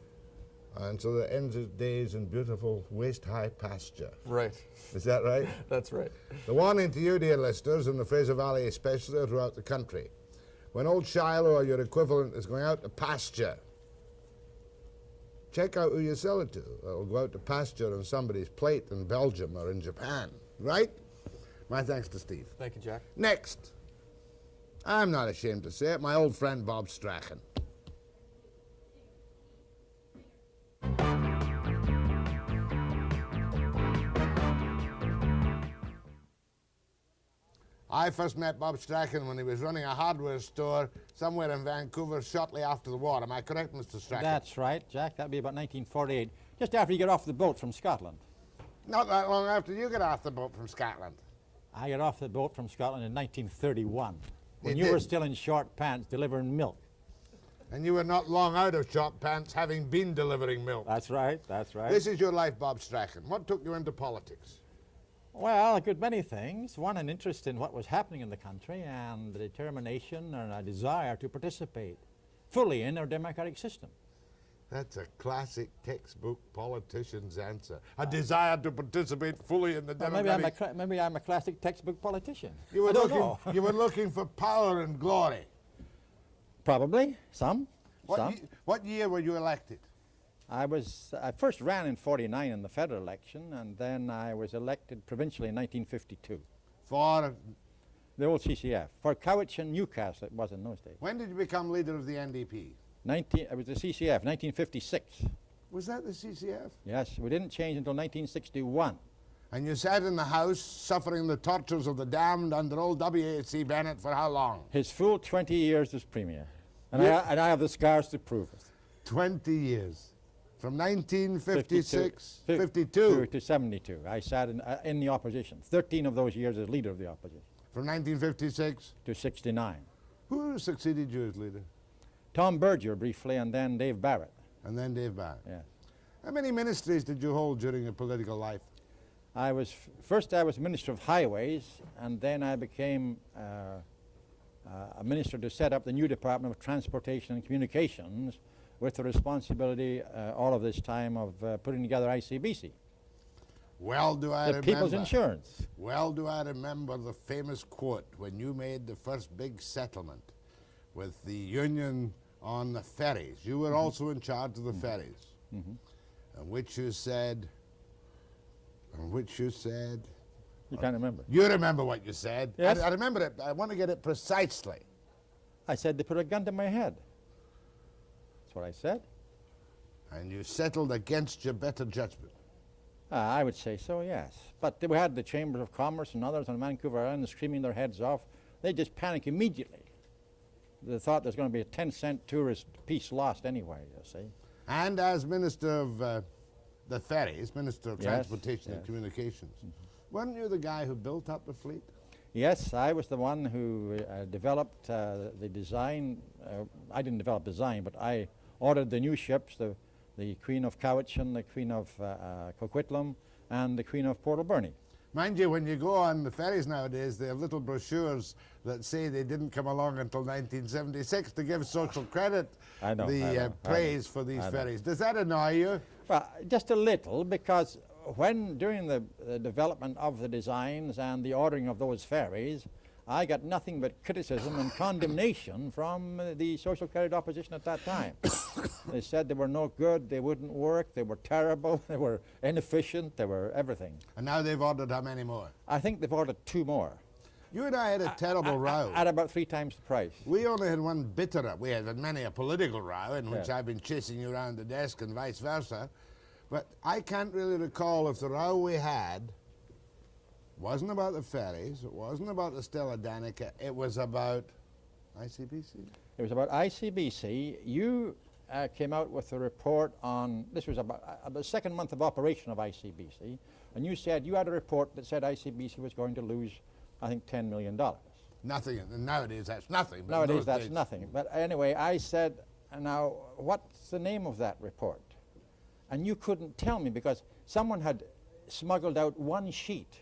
And so that ends its days in beautiful waist-high pasture. Right. Is that right? That's right. The warning to you, dear listeners, in the Fraser Valley especially, throughout the country. When old Shilo or your equivalent is going out to pasture, check out who you sell it to. It'll go out to pasture on somebody's plate in Belgium or in Japan, right? My thanks to Steve. Thank you, Jack. Next, I'm not ashamed to say it, my old friend Bob Strachan. I first met Bob Strachan when he was running a hardware store somewhere in Vancouver shortly after the war. Am I correct, Mr. Strachan? That's right, Jack. That'd be about 1948, just after you get off the boat from Scotland. Not that long after you got off the boat from Scotland. I got off the boat from Scotland in 1931, when You you were did? still in short pants delivering milk. And you were not long out of short pants, having been delivering milk. That's right, that's right. This is your life, Bob Strachan. What took you into politics? Well, a good many things. One, an interest in what was happening in the country and the determination and a desire to participate fully in our democratic system. That's a classic textbook politician's answer. A desire to participate fully in the Well, democratic... maybe I'm a classic textbook politician. You were, I don't know. you were looking for power and glory. Probably, some. What year were you elected? I first ran in 49 in the federal election, and then I was elected provincially in 1952. For? The old CCF. For Cowichan and Newcastle, it was in those days. When did you become leader of the NDP? It was the CCF, 1956. Was that the CCF? Yes, we didn't change until 1961. And you sat in the House suffering the tortures of the damned under old W.A.C. Bennett for how long? His full 20 years as Premier. And, Yeah. I have the scars to prove it. 20 years. From 1956, 52. To 72. I sat in the opposition. 13 of those years as leader of the opposition. From 1956? To 69. Who succeeded you as leader? Tom Berger briefly, and then Dave Barrett. And then Dave Barrett. Yeah. How many ministries did you hold during your political life? First I was Minister of Highways, and then I became a minister to set up the new Department of Transportation and Communications, with the responsibility all of this time of putting together ICBC. Well do I remember. People's Insurance. Well do I remember the famous quote when you made the first big settlement with the union on the ferries. You were also in charge of the ferries. In which you said... You can't remember. You remember what you said. Yes. I remember it. I want to get it precisely. I said they put a gun to my head. That's what I said. And you settled against your better judgment. I would say so, yes. But we had the Chambers of Commerce and others on Vancouver Island screaming their heads off. They just panic immediately. They thought there's going to be a 10-cent tourist piece lost anyway, you see. And as Minister of the Ferries, Minister of Yes, Transportation and yes. Communications, weren't you the guy who built up the fleet? Yes, I was the one who developed the design. I didn't develop design, but I ordered the new ships, the Queen of Cowichan, the Queen of Coquitlam, and the Queen of Port Alberni. Mind you, when you go on the ferries nowadays, they have little brochures that say they didn't come along until 1976 to give social credit praise for these ferries. Does that annoy you? Well, just a little, because when during the development of the designs and the ordering of those ferries, I got nothing but criticism and condemnation from the social credit opposition at that time. They said they were no good, they wouldn't work, they were terrible, they were inefficient, they were everything. And now they've ordered how many more? I think they've ordered 2 more. You and I had a terrible row. At about 3 times the price. We only had one bitter. We had many a political row in which Yeah. I've been chasing you around the desk and vice versa. But I can't really recall if the row we had wasn't about the ferries, it wasn't about the Stella Danica, it was about ICBC. It was about ICBC. You came out with a report on, this was about the second month of operation of ICBC, and you said you had a report that said ICBC was going to lose, I think, $10 million. Nothing, and nowadays that's nothing. But Nowadays those that's days- nothing. But anyway, I said, now, what's the name of that report? And you couldn't tell me because someone had smuggled out 1 sheet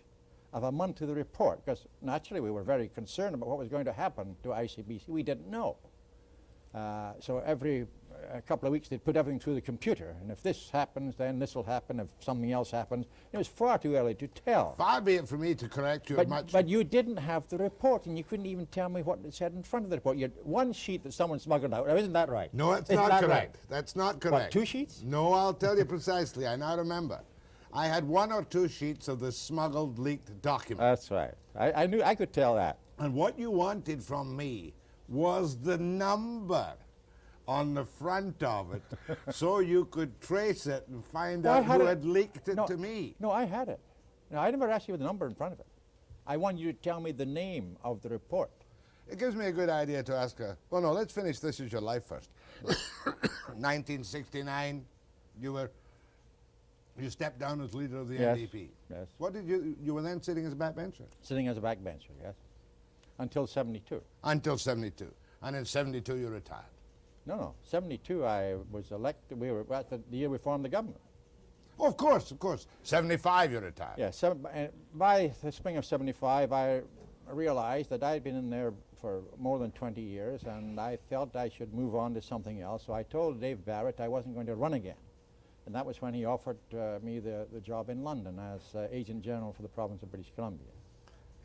of a month of the report, because naturally we were very concerned about what was going to happen to ICBC. We didn't know. So every couple of weeks they'd put everything through the computer, and if this happens, then this will happen, if something else happens. It was far too early to tell. Far be it from me to correct you much. But you didn't have the report, and you couldn't even tell me what it said in front of the report. You had 1 sheet that someone smuggled out. Now, isn't that right? No, it's Isn't not that correct. right? That's not correct. What, 2 sheets? No, I'll tell you precisely. I now remember. I had 1 or 2 sheets of the smuggled, leaked document. That's right. I knew I could tell that. And what you wanted from me was the number on the front of it so you could trace it and find out who had leaked it to me. No, I had it. No, I never asked you for the number in front of it. I want you to tell me the name of the report. It gives me a good idea to ask her. Well, no, let's finish This Is Your Life first. 1969, you stepped down as leader of the Yes, NDP. yes. What did you were then sitting as a backbencher? Sitting as a backbencher, yes. Until 72. Until 72. And in 72 you retired. No. 72 I was elected. We were at the year we formed the government. Oh, of course. 75 you retired. Yeah, by the spring of 75 I realized that I'd been in there for more than 20 years and I felt I should move on to something else. So I told Dave Barrett I wasn't going to run again. And that was when he offered me the job in London as Agent General for the province of British Columbia.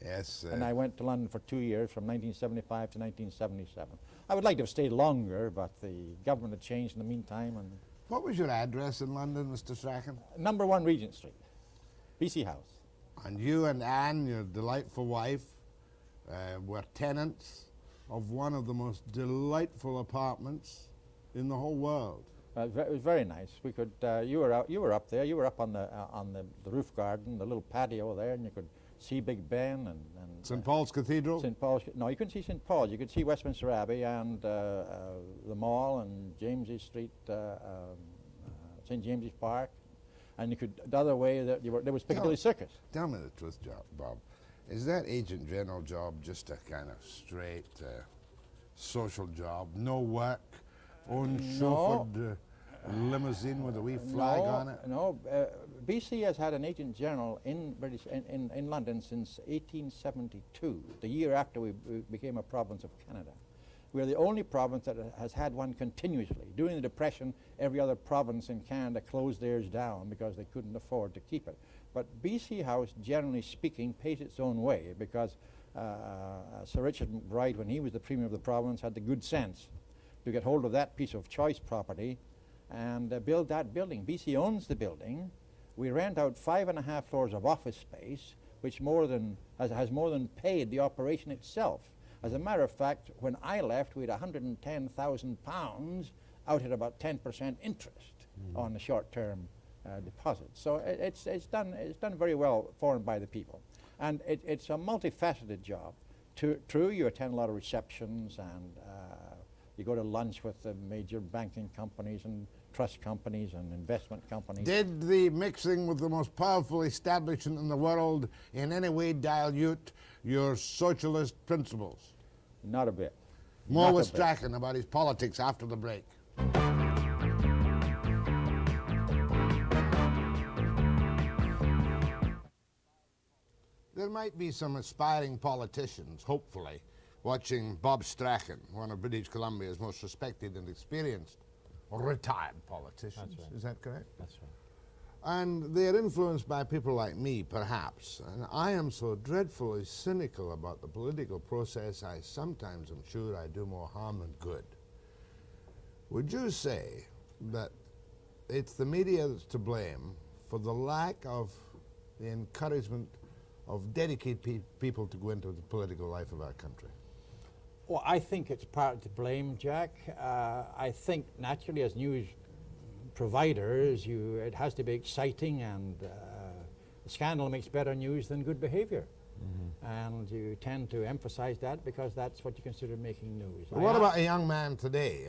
Yes. And I went to London for 2 years, from 1975 to 1977. I would like to have stayed longer, but the government had changed in the meantime. And what was your address in London, Mr. Strachan? Number 1 Regent Street, BC House. And you and Anne, your delightful wife, were tenants of one of the most delightful apartments in the whole world. It was very nice. We could. You were up there. You were up on the roof garden, the little patio there, and you could see Big Ben and St. Paul's Cathedral. St. Paul's. No, you couldn't see St. Paul's. You could see Westminster Abbey and the Mall and James's Street, St. James's Park, and you could the other way that there was Piccadilly Circus. Tell me the truth, Bob. Is that Agent General job just a kind of straight social job? No work, own chauffeured limousine with a wee flag on it? No, BC has had an Agent General in London since 1872, the year after we became a province of Canada. We're the only province that has had one continuously. During the Depression, every other province in Canada closed theirs down because they couldn't afford to keep it. But BC House, generally speaking, pays its own way because Sir Richard McBride, when he was the Premier of the province, had the good sense to get hold of that piece of choice property and build that building. BC owns the building. We rent out 5.5 floors of office space, which has more than paid the operation itself. As a matter of fact, when I left, we had £110,000 out at about 10% interest on the short-term deposits. So it's done very well for and by the people. And it's a multifaceted job. True, you attend a lot of receptions and you go to lunch with the major banking companies and trust companies and investment companies. Did the mixing with the most powerful establishment in the world in any way dilute your socialist principles? Not a bit. More with Strachan about his politics after the break. There might be some aspiring politicians, hopefully, watching Bob Strachan, one of British Columbia's most respected and experienced retired politicians. That's right. Is that correct? That's right. And they're influenced by people like me, perhaps. And I am so dreadfully cynical about the political process, I sometimes am sure I do more harm than good. Would you say that it's the media that's to blame for the lack of the encouragement of dedicated people to go into the political life of our country? Well, I think it's part to blame, Jack. I think naturally as news providers, it has to be exciting, and scandal makes better news than good behavior. And you tend to emphasize that because that's what you consider making news. What about a young man today?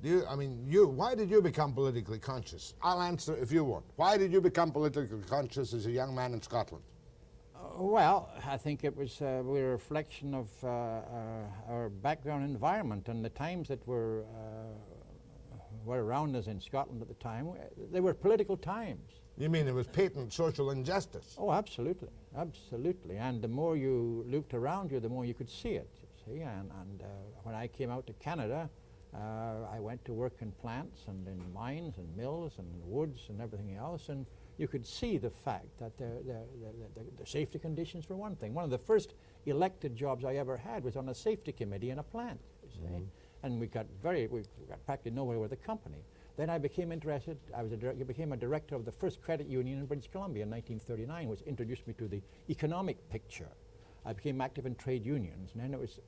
Why did you become politically conscious? I'll answer if you want. Why did you become politically conscious as a young man in Scotland? Well, I think it was a reflection of our background environment and the times that were around us in Scotland at the time. They were political times. You mean it was patent social injustice? Oh, absolutely, absolutely. And the more you looked around you, the more you could see it, you see. And when I came out to Canada, I went to work in plants and in mines and mills and woods and everything else, and you could see the fact that the safety conditions, for one thing. One of the first elected jobs I ever had was on a safety committee in a plant, you see. And we got practically nowhere with the company. Then I became interested. I became a director of the first credit union in British Columbia in 1939, which introduced me to the economic picture. I became active in trade unions, and then it was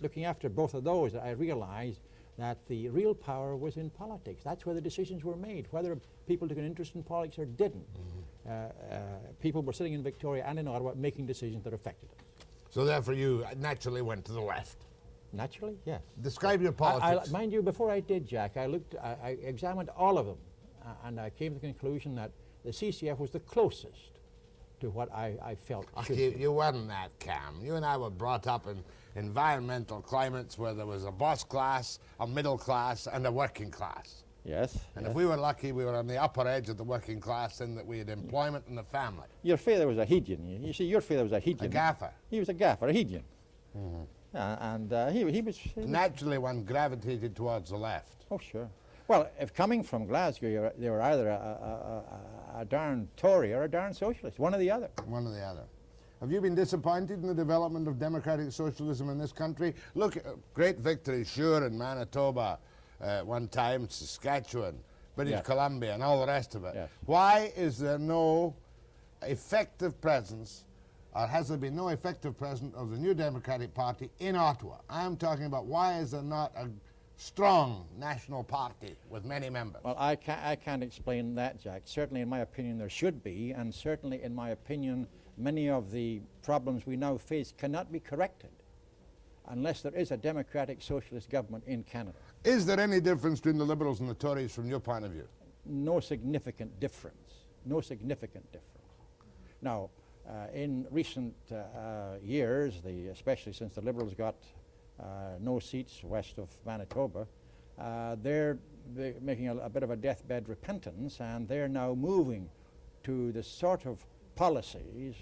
looking after both of those that I realized that the real power was in politics. That's where the decisions were made, whether people took an interest in politics or didn't. People were sitting in Victoria and in Ottawa making decisions that affected us. So therefore you naturally went to the left? Naturally, yes. Describe your politics. Mind you, before I did, Jack, I examined all of them, and I came to the conclusion that the CCF was the closest to what I felt should be. You weren't that, Cam. You and I were brought up in environmental climates where there was a boss class, a middle class, and a working class. Yes. And if we were lucky, we were on the upper edge of the working class in that we had employment in the family. Your father was a Hegian. You see, your father was a Hegian. A gaffer. He was a gaffer, a Hegian. And he was... Naturally, one gravitated towards the left. Oh, sure. Well, if coming from Glasgow, they were either a darn Tory or a darn socialist, one or the other. One or the other. Have you been disappointed in the development of democratic socialism in this country? Look, great victory, sure, in Manitoba, one time, Saskatchewan, British Columbia, and all the rest of it. Yes. Why is there no effective presence, or has there been no effective presence of the New Democratic Party in Ottawa? I'm talking about why is there not a strong national party with many members? Well, I can't explain that, Jack. Certainly, in my opinion, there should be, and certainly, in my opinion, many of the problems we now face cannot be corrected unless there is a democratic socialist government in Canada. Is there any difference between the Liberals and the Tories from your point of view? No significant difference. No significant difference. Now, in recent years, especially since the Liberals got no seats west of Manitoba, they're making a bit of a deathbed repentance, and they're now moving to the sort of policies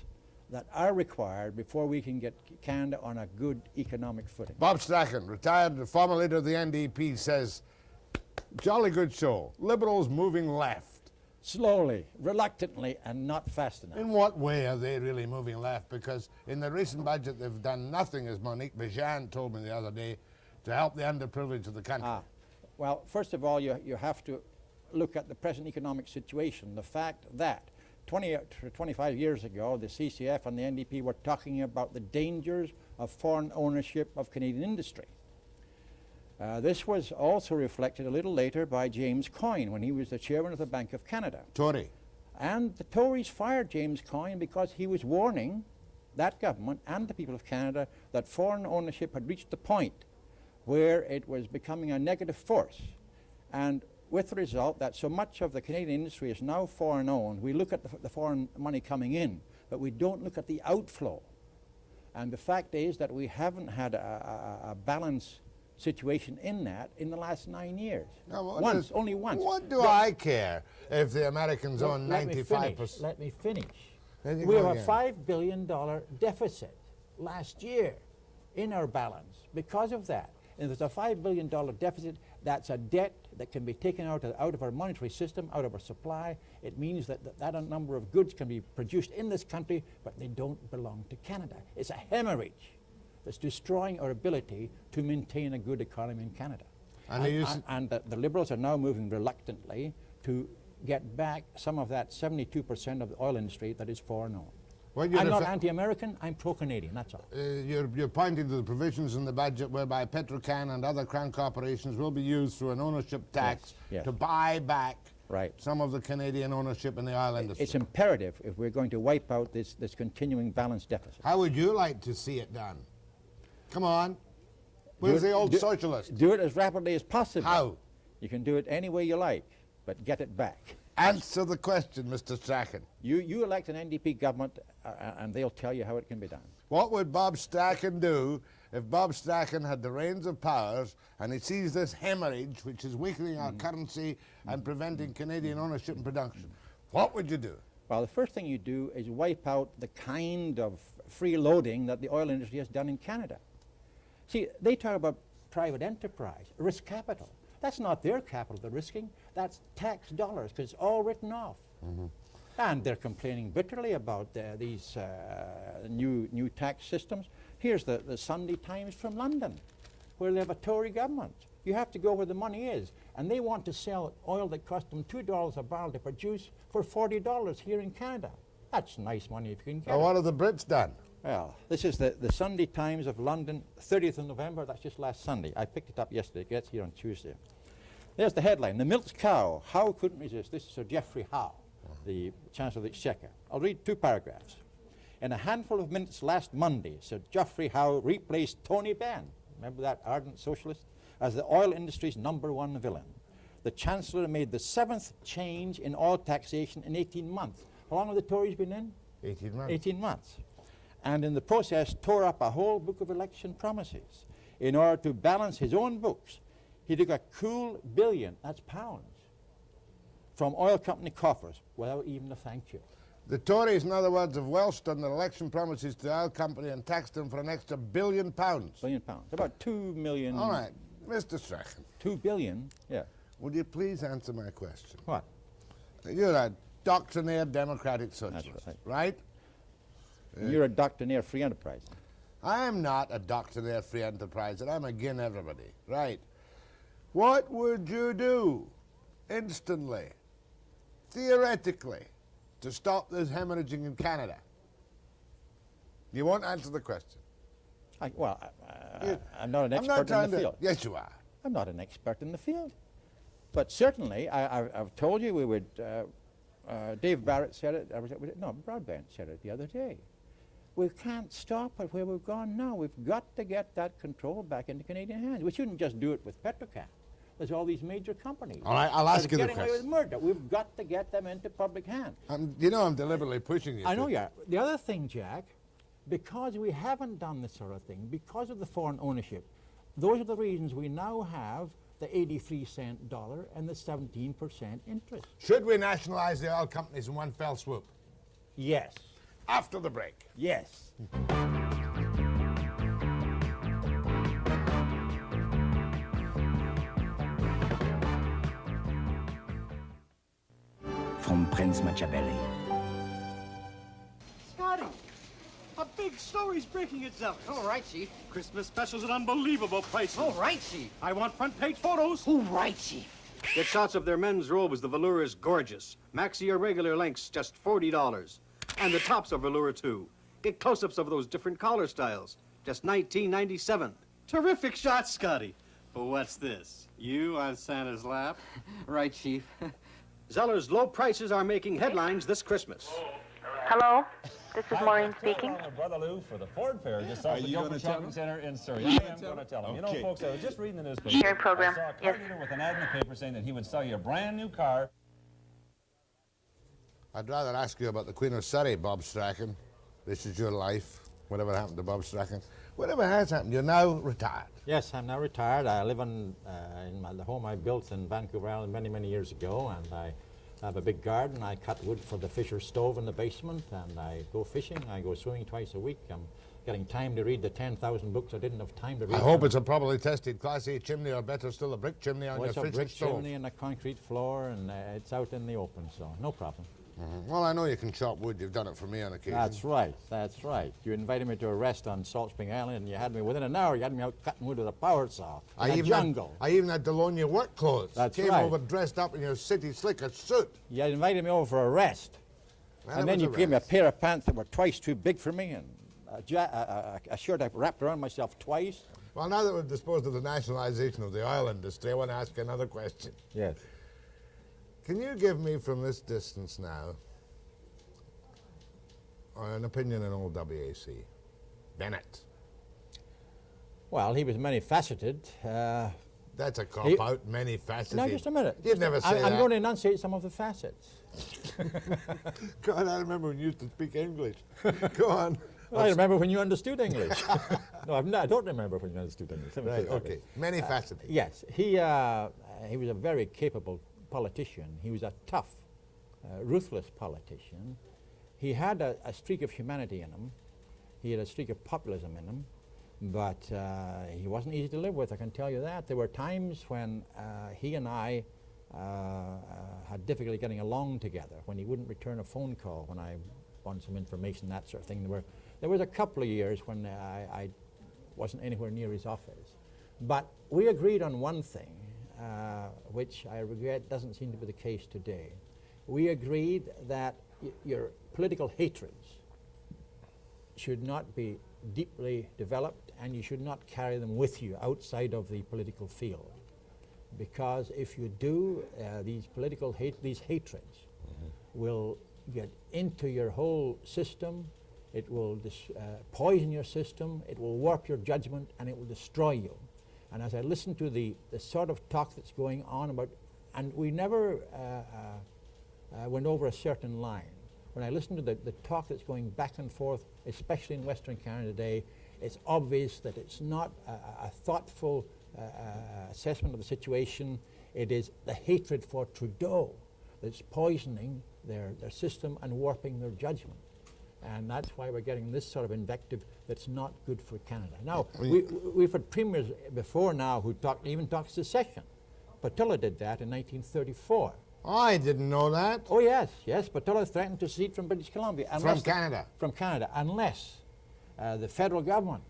that are required before we can get Canada on a good economic footing. Bob Strachan, retired former leader of the NDP, says, jolly good show, Liberals moving left. Slowly, reluctantly, and not fast enough. In what way are they really moving left? Because in the recent budget they've done nothing, as Monique Bejan told me the other day, to help the underprivileged of the country. Well, first of all, you have to look at the present economic situation. The fact that 20 or 25 years ago, the CCF and the NDP were talking about the dangers of foreign ownership of Canadian industry. This was also reflected a little later by James Coyne when he was the chairman of the Bank of Canada. Tory. And the Tories fired James Coyne because he was warning that government and the people of Canada that foreign ownership had reached the point where it was becoming a negative force. And with the result that so much of the Canadian industry is now foreign owned, we look at the foreign money coming in, but we don't look at the outflow. And the fact is that we haven't had a balanced situation in that in the last 9 years. Now, only once. What do I care if the Americans own 95%? Let me finish. There you We go have a again. $5 billion deficit last year in our balance because of that. And there's a $5 billion deficit. That's a debt that can be taken out of our monetary system, out of our supply. It means that a number of goods can be produced in this country, but they don't belong to Canada. It's a hemorrhage that's destroying our ability to maintain a good economy in Canada. And the Liberals are now moving reluctantly to get back some of that 72% of the oil industry that is foreign-owned. Well, I'm not anti-American, I'm pro-Canadian, that's all. You're pointing to the provisions in the budget whereby Petrocan and other crown corporations will be used through an ownership tax to buy back some of the Canadian ownership in the oil industry. It's imperative if we're going to wipe out this continuing balance deficit. How would you like to see it done? Come on. Where's the old socialist? Do it as rapidly as possible. How? You can do it any way you like, but get it back. Answer the question, Mr. Strachan. You elect an NDP government and they'll tell you how it can be done. What would Bob Strachan do if Bob Strachan had the reins of powers and he sees this hemorrhage which is weakening our currency and preventing Canadian ownership and production? What would you do? Well, the first thing you do is wipe out the kind of freeloading that the oil industry has done in Canada. See, they talk about private enterprise, risk capital. That's not their capital they're risking. That's tax dollars, because it's all written off. And they're complaining bitterly about these new tax systems. Here's the Sunday Times from London, where they have a Tory government. You have to go where the money is. And they want to sell oil that cost them $2 a barrel to produce for $40 here in Canada. That's nice money if you can get it. What have the Brits done? Well, this is the Sunday Times of London, 30th of November. That's just last Sunday. I picked it up yesterday. It gets here on Tuesday. There's the headline, "The Milk's Cow. Howe couldn't resist." This is Sir Geoffrey Howe, the Chancellor of the Exchequer. I'll read 2 paragraphs. In a handful of minutes last Monday, Sir Geoffrey Howe replaced Tony Benn, remember that ardent socialist, as the oil industry's #1 villain. The Chancellor made the 7th change in oil taxation in 18 months. How long have the Tories been in? 18 months. 18 months. And in the process tore up a whole book of election promises. In order to balance his own books, he took a cool billion, that's pounds, from oil company coffers without even a thank you. The Tories, in other words, have welched on their election promises to the oil company and taxed them for an extra £1 billion. £1 billion. About 2 million. All right, Mr. Strachan. 2 billion, yeah. Would you please answer my question? What? You're a doctrinaire democratic socialist, That's right? You're a doctrinaire free enterprise. I'm not a doctrinaire free enterprise, and I'm again everybody, right? What would you do instantly, theoretically, to stop this hemorrhaging in Canada? You won't answer the question. I'm not an expert in the field. Yes, you are. I'm not an expert in the field. But certainly, I've told you we would, Dave Barrett said it, no, Broadbent said it the other day. We can't stop it where we've gone now. We've got to get that control back into Canadian hands. We shouldn't just do it with Petrocan. There's all these major companies. All right, I'll ask you the getting away with question. murder. We've got to get them into public hands. You know I'm deliberately pushing you. I know you are. The other thing, Jack, because we haven't done this sort of thing, because of the foreign ownership, those are the reasons we now have the 83-cent dollar and the 17% interest. Should we nationalize the oil companies in one fell swoop? Yes. After the break. Yes. From Prince Machiavelli. Scotty, a big story's breaking itself. All right, Chief. Christmas specials at unbelievable prices. All right, Chief. I want front page photos. All right, Chief. Get shots of their men's robes. The velour is gorgeous. Maxi or regular lengths, just $40. And the tops are velour, too. Get close-ups of those different collar styles. Just $19.97. Terrific shots, Scotty. What's this? You on Santa's lap? Right, Chief. Zeller's low prices are making headlines this Christmas. Hello, this is Maureen speaking. My brother Lou for the Ford Fair just Are south of you Guilford gonna tell Shopping him? Center in Surrey. You I am going to tell him. You Okay. know, folks, I was just reading the newspaper. Your program, I saw a car yes. dealer with an ad in the paper saying that he would sell you a brand new car. I'd rather ask you about the Queen of Surrey, Bob Strachan. This is your life. Whatever happened to Bob Strachan? Whatever has happened, you're now retired. Yes, I'm now retired. I live in the home I built in Vancouver Island many, many years ago, and I have a big garden. I cut wood for the Fisher stove in the basement, and I go fishing. I go swimming twice a week. I'm getting time to read the 10,000 books I didn't have time to read. I hope it's a properly tested Class A chimney, or better still, a brick chimney on Well, your it's a fishing brick stove. chimney and a concrete floor, and it's out in the open, so no problem. Well, I know you can chop wood. You've done it for me on occasion. That's right, that's right. You invited me to a rest on Salt Spring Island, and you had me within an hour. You had me out cutting wood with a power saw in a jungle. I even had to loan you work clothes. That's Came right. over dressed up in your city slicker suit. You had invited me over for a rest. Well, And it then was you a gave me a rest. pair of pants that were twice too big for me, and a shirt I wrapped around myself twice. Well, now that we've disposed of the nationalization of the oil industry, I want to ask another question. Yes. Can you give me from this distance now an opinion on old WAC? Bennett. Well, he was many-faceted. That's a cop-out, many-faceted. No, just a minute. You'd never say I'm that. going to enunciate some of the facets. God, I remember when you used to speak English. Go on. I remember when you understood English. No, I don't remember when you understood English. Let me Right, put it that okay. way. Many-faceted. Yes, he was a very capable politician. He was a tough, ruthless politician. He had a streak of humanity in him. He had a streak of populism in him. But he wasn't easy to live with, I can tell you that. There were times when he and I had difficulty getting along together, when he wouldn't return a phone call when I wanted some information, that sort of thing. There was a couple of years when I wasn't anywhere near his office. But we agreed on one thing, which I regret doesn't seem to be the case today. We agreed that your political hatreds should not be deeply developed, and you should not carry them with you outside of the political field. Because if you do, these hatreds will get into your whole system. It will poison your system, it will warp your judgment, and it will destroy you. And as I listen to the sort of talk that's going on about, and we never went over a certain line. When I listen to the talk that's going back and forth, especially in Western Canada today, it's obvious that it's not a thoughtful assessment of the situation. It is the hatred for Trudeau that's poisoning their system and warping their judgment. And that's why we're getting this sort of invective that's not good for Canada. Now, we've had premiers before now who even talked secession. Patilla did that in 1934. I didn't know that. Oh, yes, yes. Patilla threatened to secede from British Columbia. From Canada? From Canada, unless the federal government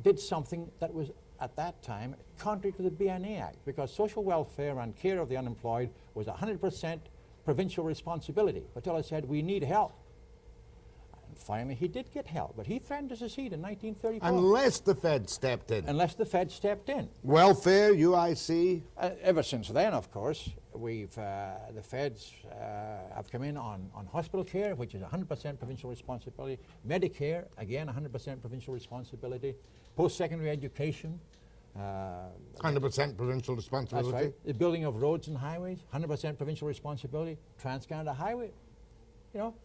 did something that was, at that time, contrary to the BNA Act, because social welfare and care of the unemployed was 100% provincial responsibility. Patilla said, we need help. And finally, he did get help, but he threatened to secede in 1934. Unless the Fed stepped in. Unless the Fed stepped in. Welfare, UIC? Ever since then, of course, the Feds have come in on hospital care, which is 100% provincial responsibility. Medicare, again, 100% provincial responsibility. Post-secondary education. 100% provincial responsibility. That's right. The building of roads and highways, 100% provincial responsibility. Trans-Canada Highway, you know,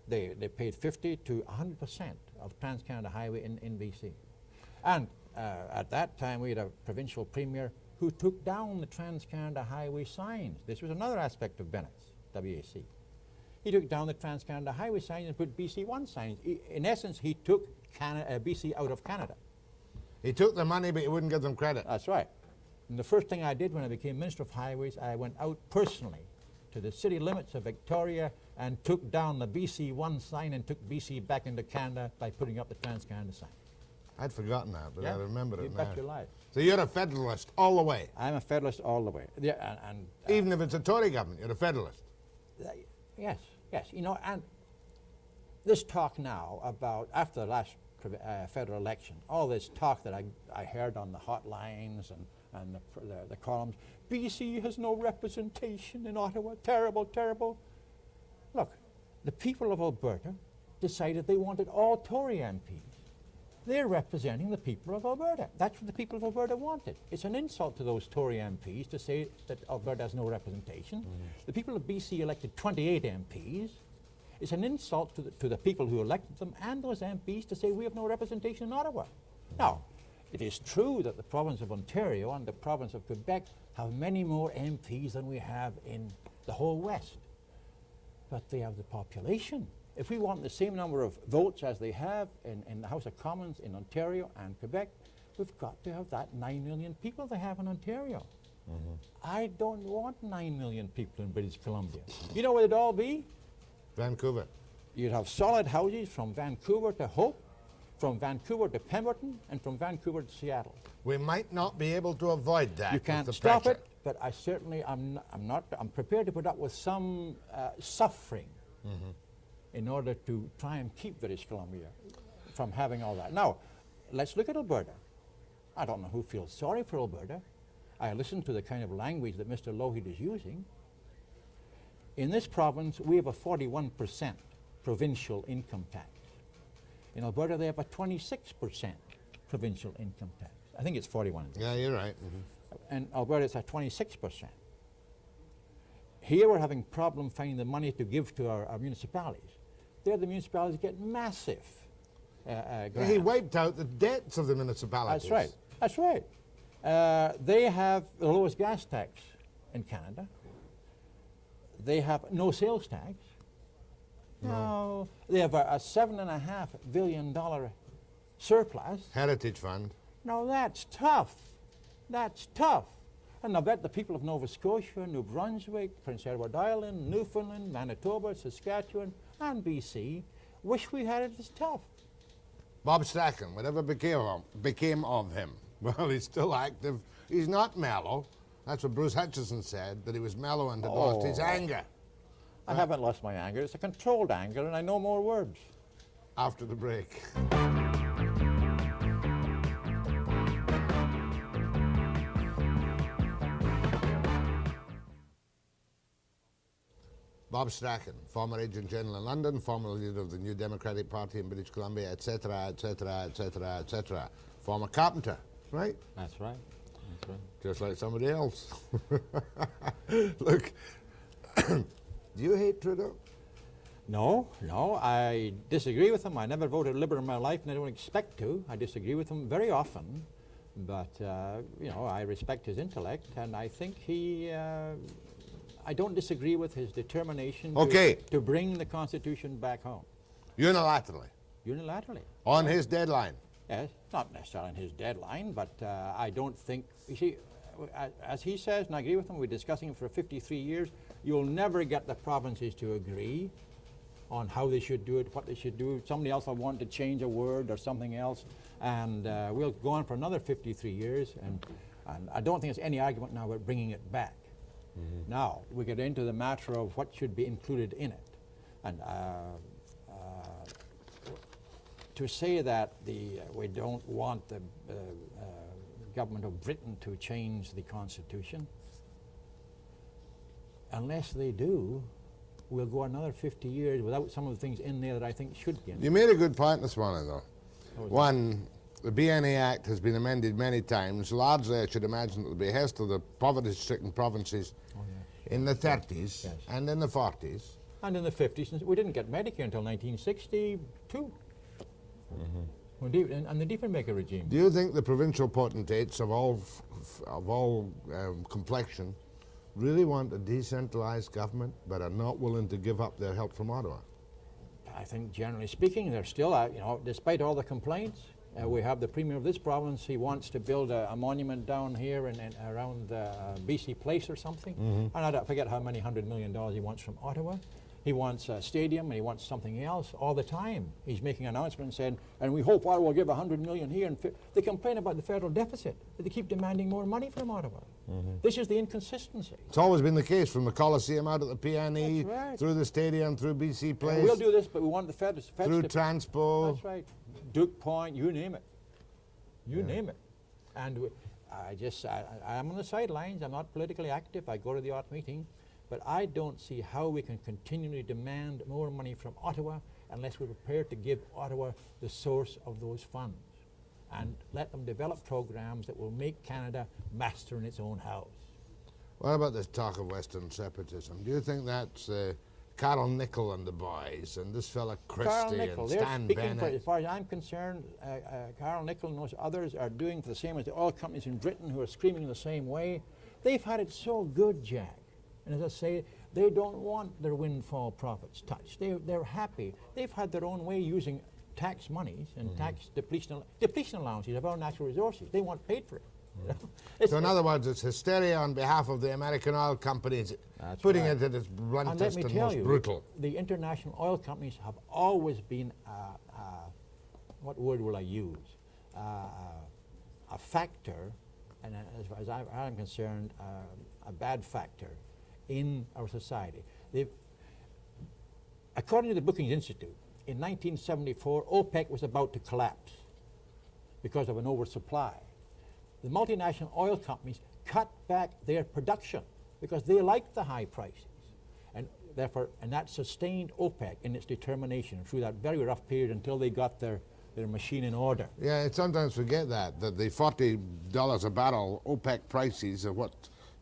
they paid 50 to 100% of Trans-Canada Highway in BC. And at that time, we had a provincial premier who took down the Trans-Canada Highway signs. This was another aspect of Bennett's, WAC. He took down the Trans-Canada Highway signs and put BC1 signs. In essence, he took BC out of Canada. He took the money, but he wouldn't give them credit. That's right. And the first thing I did when I became Minister of Highways, I went out personally to the city limits of Victoria and took down the BC1 sign and took BC back into Canada by putting up the Trans-Canada sign. I'd forgotten that, but Yeah, I remember you it now. bet your life. So you're a Federalist all the way? I'm a Federalist all the way. Yeah, even if it's a Tory government, you're a Federalist? Yes, yes. You know, and this talk now about, after the last federal election, all this talk that I heard on the hotlines and the columns, BC has no representation in Ottawa, terrible, terrible. Look, the people of Alberta decided they wanted all Tory MPs. They're representing the people of Alberta. That's what the people of Alberta wanted. It's an insult to those Tory MPs to say that Alberta has no representation. The people of BC elected 28 MPs. It's an insult to the people who elected them and those MPs to say we have no representation in Ottawa. Now, it is true that the province of Ontario and the province of Quebec have many more MPs than we have in the whole West. But they have the population. If we want the same number of votes as they have in the House of Commons in Ontario and Quebec, we've got to have that 9 million people they have in Ontario. I don't want 9 million people in British Columbia. You know where it'd all be? Vancouver. You'd have solid houses from Vancouver to Hope, from Vancouver to Pemberton, and from Vancouver to Seattle. We might not be able to avoid that. You can't stop it, but I certainly, I'm prepared to put up with some suffering in order to try and keep British Columbia from having all that. Now, let's look at Alberta. I don't know who feels sorry for Alberta. I listen to the kind of language that Mr. Lougheed is using. In this province, we have a 41% provincial income tax. In Alberta, they have a 26% provincial income tax. I think it's 41. Yeah, you're right. And Alberta, it's at 26%. Here we're having problem finding the money to give to our municipalities. There the municipalities get massive grants. He wiped out the debts of the municipalities. That's right. That's right. They have the lowest gas tax in Canada. They have no sales tax. No. They have a $7.5 billion surplus. Heritage Fund. Now that's tough. That's tough. And I bet the people of Nova Scotia, New Brunswick, Prince Edward Island, Newfoundland, Manitoba, Saskatchewan, and BC wish we had it as tough. Bob Strachan, whatever became of him? Well, he's still active. He's not mellow. That's what Bruce Hutchison said, that he was mellow and had lost his anger. I haven't lost my anger. It's a controlled anger, and I know more words. After the break. Bob Strachan, former Agent General in London, former leader of the New Democratic Party in British Columbia, etc., etc., etc., etc. Former carpenter, right? That's right. That's right. Just like somebody else. Look, do you hate Trudeau? No, no. I disagree with him. I never voted Liberal in my life, and I don't expect to. I disagree with him very often. But, you know, I respect his intellect, and I think he... I don't disagree with his determination to bring the Constitution back home. Unilaterally? Unilaterally. On his deadline? Yes, not necessarily on his deadline, but I don't think, you see, as he says, and I agree with him, we're discussing it for 53 years, you'll never get the provinces to agree on how they should do it, what they should do. Somebody else will want to change a word or something else, and we'll go on for another 53 years, and I don't think there's any argument now about bringing it back. Now, we get into the matter of what should be included in it. And to say that we don't want the government of Britain to change the Constitution, unless they do, we'll go another 50 years without some of the things in there that I think should be in there. You made a good point this morning, though. One, the BNA Act has been amended many times, largely, I should imagine, at the behest of the poverty-stricken provinces in the 30s and in the 40s. And in the 50s. We didn't get Medicare until 1962. And the Diefenbaker regime. Do you think the provincial potentates of all complexion really want a decentralized government but are not willing to give up their help from Ottawa? I think, generally speaking, they're still, you know, despite all the complaints, we have the Premier of this province. He wants to build a monument down here and around BC Place or something. And I forget how many $100 million he wants from Ottawa. He wants a stadium and he wants something else all the time. He's making announcements saying, and we hope Ottawa will give $100 million here. And they complain about the federal deficit, but they keep demanding more money from Ottawa. This is the inconsistency. It's always been the case, from the Coliseum out at the PNE, through the stadium, through BC Place. We'll do this, but we want the feds through Transpo. That's right. Duke Point, you name it. You name it. And I'm on the sidelines. I'm not politically active. I go to the odd meeting. But I don't see how we can continually demand more money from Ottawa unless we're prepared to give Ottawa the source of those funds and let them develop programs that will make Canada master in its own house. What about this talk of Western separatism? Do you think that's Carl Nicholl and the boys, and this fella Christie and Stan Bennett? As far as I'm concerned, Carl Nicholl and those others are doing the same as the oil companies in Britain who are screaming in the same way. They've had it so good, Jack. And as I say, they don't want their windfall profits touched. They're happy. They've had their own way using tax monies and tax depletion allowances of our natural resources. They want paid for it. So in other words, it's hysteria on behalf of the American oil companies, putting it at its bluntest and most brutal. The international oil companies have always been, what word will I use, a factor, and as far as I'm concerned, a bad factor in our society. According to the Brookings Institute, in 1974, OPEC was about to collapse because of an oversupply. The multinational oil companies cut back their production because they liked the high prices. And therefore, and that sustained OPEC in its determination through that very rough period until they got their machine in order. Yeah, I sometimes forget that the $40 a barrel OPEC prices are what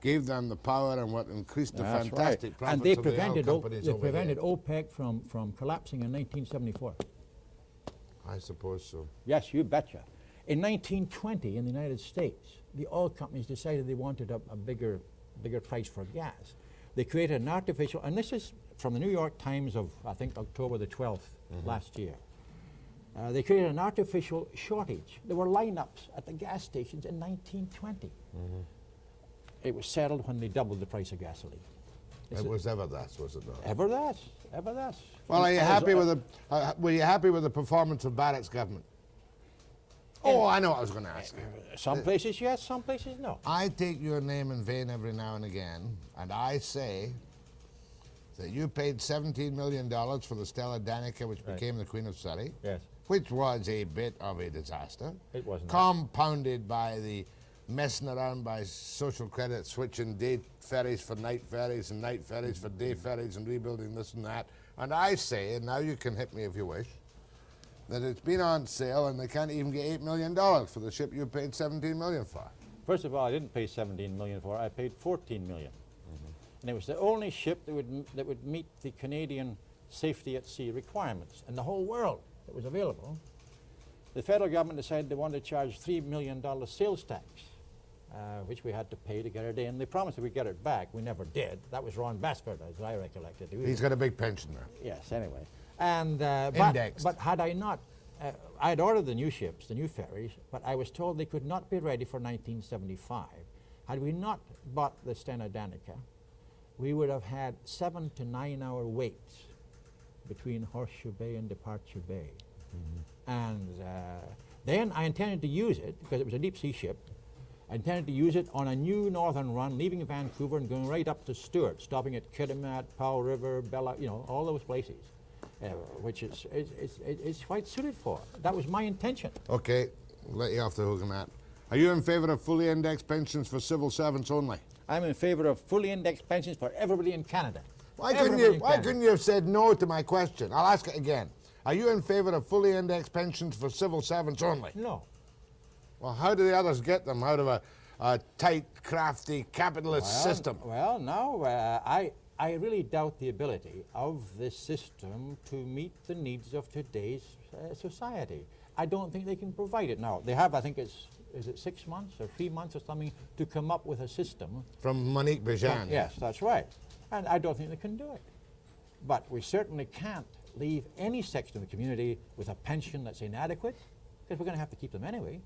gave them the power and what increased the fantastic profits and they of the oil companies they over prevented here. OPEC from collapsing in 1974. I suppose so. Yes, you betcha. In 1920, in the United States, the oil companies decided they wanted a bigger price for gas. They created an artificial, and this is from the New York Times of, I think, October the 12th last year. They created an artificial shortage. There were lineups at the gas stations in 1920. It was settled when they doubled the price of gasoline. It was ever thus, was it not? Ever thus, ever thus. Well, are you happy with the? Were you happy with the performance of Barrett's government? Oh, I know what I was going to ask you. Some places yes, some places no. I take your name in vain every now and again, and I say that you paid $17 million for the Stella Danica, which became the Queen of Surrey. Yes. Which was a bit of a disaster. It wasn't. Compounded by the messing around by social credit, switching day ferries for night ferries and night ferries for day ferries and rebuilding this and that. And I say, and now you can hit me if you wish, that it's been on sale and they can't even get $8 million for the ship you paid $17 million for. First of all, I didn't pay $17 million for it. I paid $14 million. And it was the only ship that would meet the Canadian safety at sea requirements in the whole world that was available. The federal government decided they wanted to charge $3 million sales tax, which we had to pay to get it in. They promised that we'd get it back. We never did. That was Ron Basford, as I recollect it. He's got a big pension there. Yes, anyway. And Indexed. but had I not, I had ordered the new ships, the new ferries, but I was told they could not be ready for 1975. Had we not bought the Stena Danica, we would have had 7 to 9 hour waits between Horseshoe Bay and Departure Bay. And then I intended to use it, because it was a deep sea ship, I intended to use it on a new northern run, leaving Vancouver and going right up to Stewart, stopping at Kitimat, Powell River, Bella, you know, all those places, which it's quite suited for. That was my intention. Okay, let you off the hook on that. Are you in favor of fully indexed pensions for civil servants only? I'm in favor of fully indexed pensions for everybody in Canada. Why couldn't you have said no to my question? I'll ask it again. Are you in favor of fully indexed pensions for civil servants only? No. Well, how do the others get them out of a tight, crafty, capitalist system? Well, no, I really doubt the ability of this system to meet the needs of today's society. I don't think they can provide it now. They have, I think is it 6 months or 3 months or something to come up with a system. From Monique Bejan. Yes, that's right. And I don't think they can do it. But we certainly can't leave any section of the community with a pension that's inadequate, because we're going to have to keep them anyway.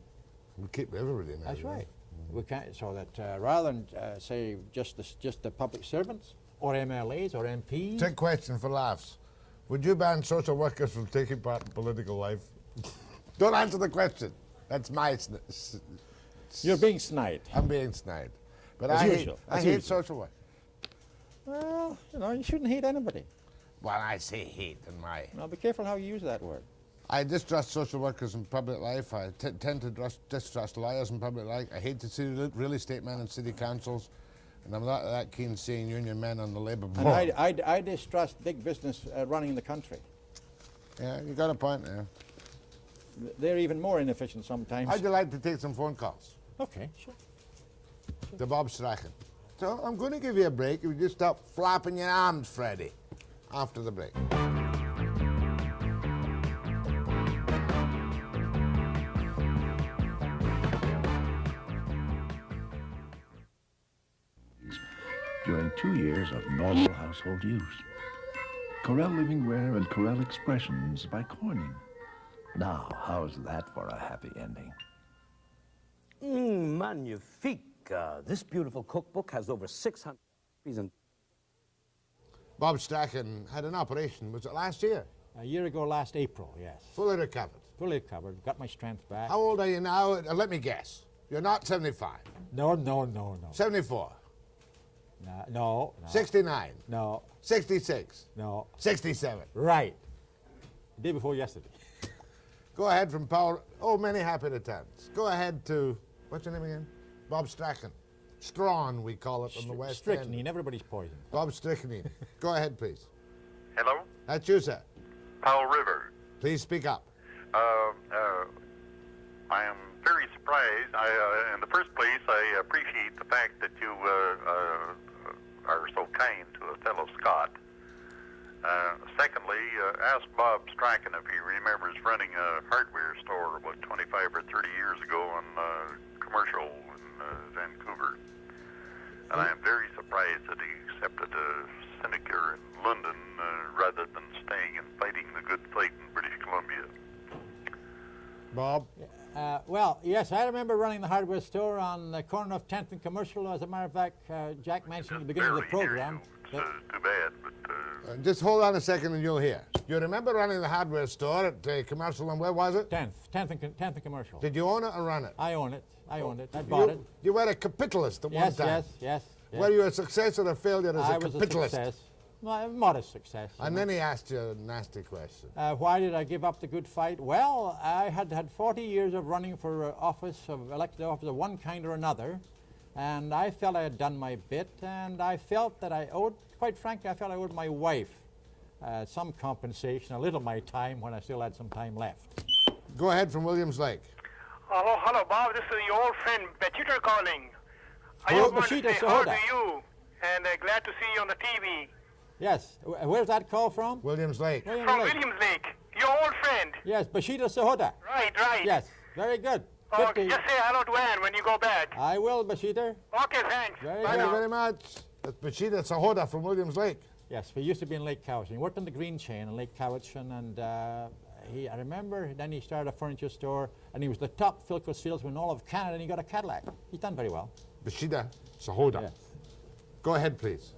We keep everybody in. That's right. We can't, so that rather than say just the public servants or MLAs or MPs. Trick question for laughs. Would you ban social workers from taking part in political life? Don't answer the question. That's my. You're being snide. I'm being snide. But As I usual. hate social work. Well, you know, you shouldn't hate anybody. Well, I say hate in my. Now, be careful how you use that word. I distrust social workers in public life. I tend to distrust lawyers in public life. I hate to see real estate men in city councils. And I'm not that keen seeing union men on the Labour board. And I distrust big business running the country. Yeah, you got a point there. They're even more inefficient sometimes. I'd like to take some phone calls. Okay, sure. To Bob Strachan. So I'm going to give you a break if you just stop flapping your arms, Freddie, after the break. During 2 years of normal household use. Corel Living Wear and Corel Expressions by Corning. Now, how's that for a happy ending? Magnifique. This beautiful cookbook has over 600 recipes. Bob Strachan had an operation, was it last year? A year ago last April, yes. Fully recovered? Fully recovered, got my strength back. How old are you now? Let me guess. You're not 75? No. 74? No. 69? No. 66? No. 67? Right. The day before yesterday. Go ahead from Paul. Oh, many happy returns. Go ahead to, what's your name again? Bob Strachan. Strawn, we call it on the West End. Strychnine, everybody's poison. Bob Strychnine. Go ahead, please. Hello? That's you, sir. Powell River. Please speak up. I am very surprised. In the first place, I appreciate the fact that you are so kind to a fellow Scot. Secondly, ask Bob Strachan if he remembers running a hardware store about 25 or 30 years ago on Commercial in Vancouver. And I am very surprised that he accepted a sinecure in London rather than staying and fighting the good fight in British Columbia. Bob? Well, yes, I remember running the hardware store on the corner of 10th and Commercial. As a matter of fact, Jack mentioned at the beginning of the program. It's too bad, but... just hold on a second and you'll hear. You remember running the hardware store at Commercial, and where was it? 10th and Commercial. Did you own it or run it? I own it. I bought it. You were a capitalist at one time. Yes. Were you a success or a failure as a capitalist? I was a success. Well, a modest success. And then he asked you a nasty question. Why did I give up the good fight? Well, I had 40 years of running for elected office of one kind or another, and I felt I had done my bit, and I felt that I owed, quite frankly, I felt I owed my wife some compensation, a little of my time when I still had some time left. Go ahead from Williams Lake. Oh, hello, Bob. This is your old friend, Bachita, calling. I Oh, just want to Bachita, say so how that. to you, and glad to see you on the TV. Yes. Where's that call from? Williams Lake. From Williams Lake. Your old friend. Yes, Bachita Sahoda. Right. Yes, very good. Oh, just say hello to Ann when you go back. I will, Bachita. Okay, thanks. Very Bye good. now. Thank you very much. That's Bachita Sahoda from Williams Lake. Yes, we used to be in Lake Cowichan. He worked on the green chain in Lake Cowichan, and I remember then he started a furniture store, and he was the top Philco salesman in all of Canada, and he got a Cadillac. He's done very well. Bachita Sahoda. Yes. Go ahead, please.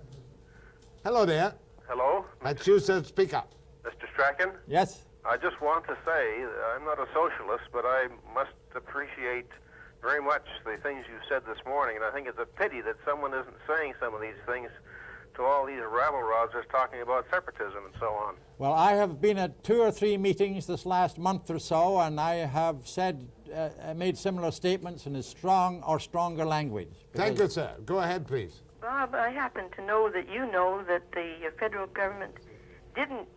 Hello there. Hello? That's you, sir. Speak up. Mr. Strachan? Yes? I just want to say, I'm not a socialist, but I must appreciate very much the things you said this morning, and I think it's a pity that someone isn't saying some of these things to all these rabble-rousers just talking about separatism and so on. Well, I have been at 2 or 3 meetings this last month or so, and I have made similar statements in a strong or stronger language. Thank you, sir. Go ahead, please. Bob, I happen to know that you know that the federal government didn't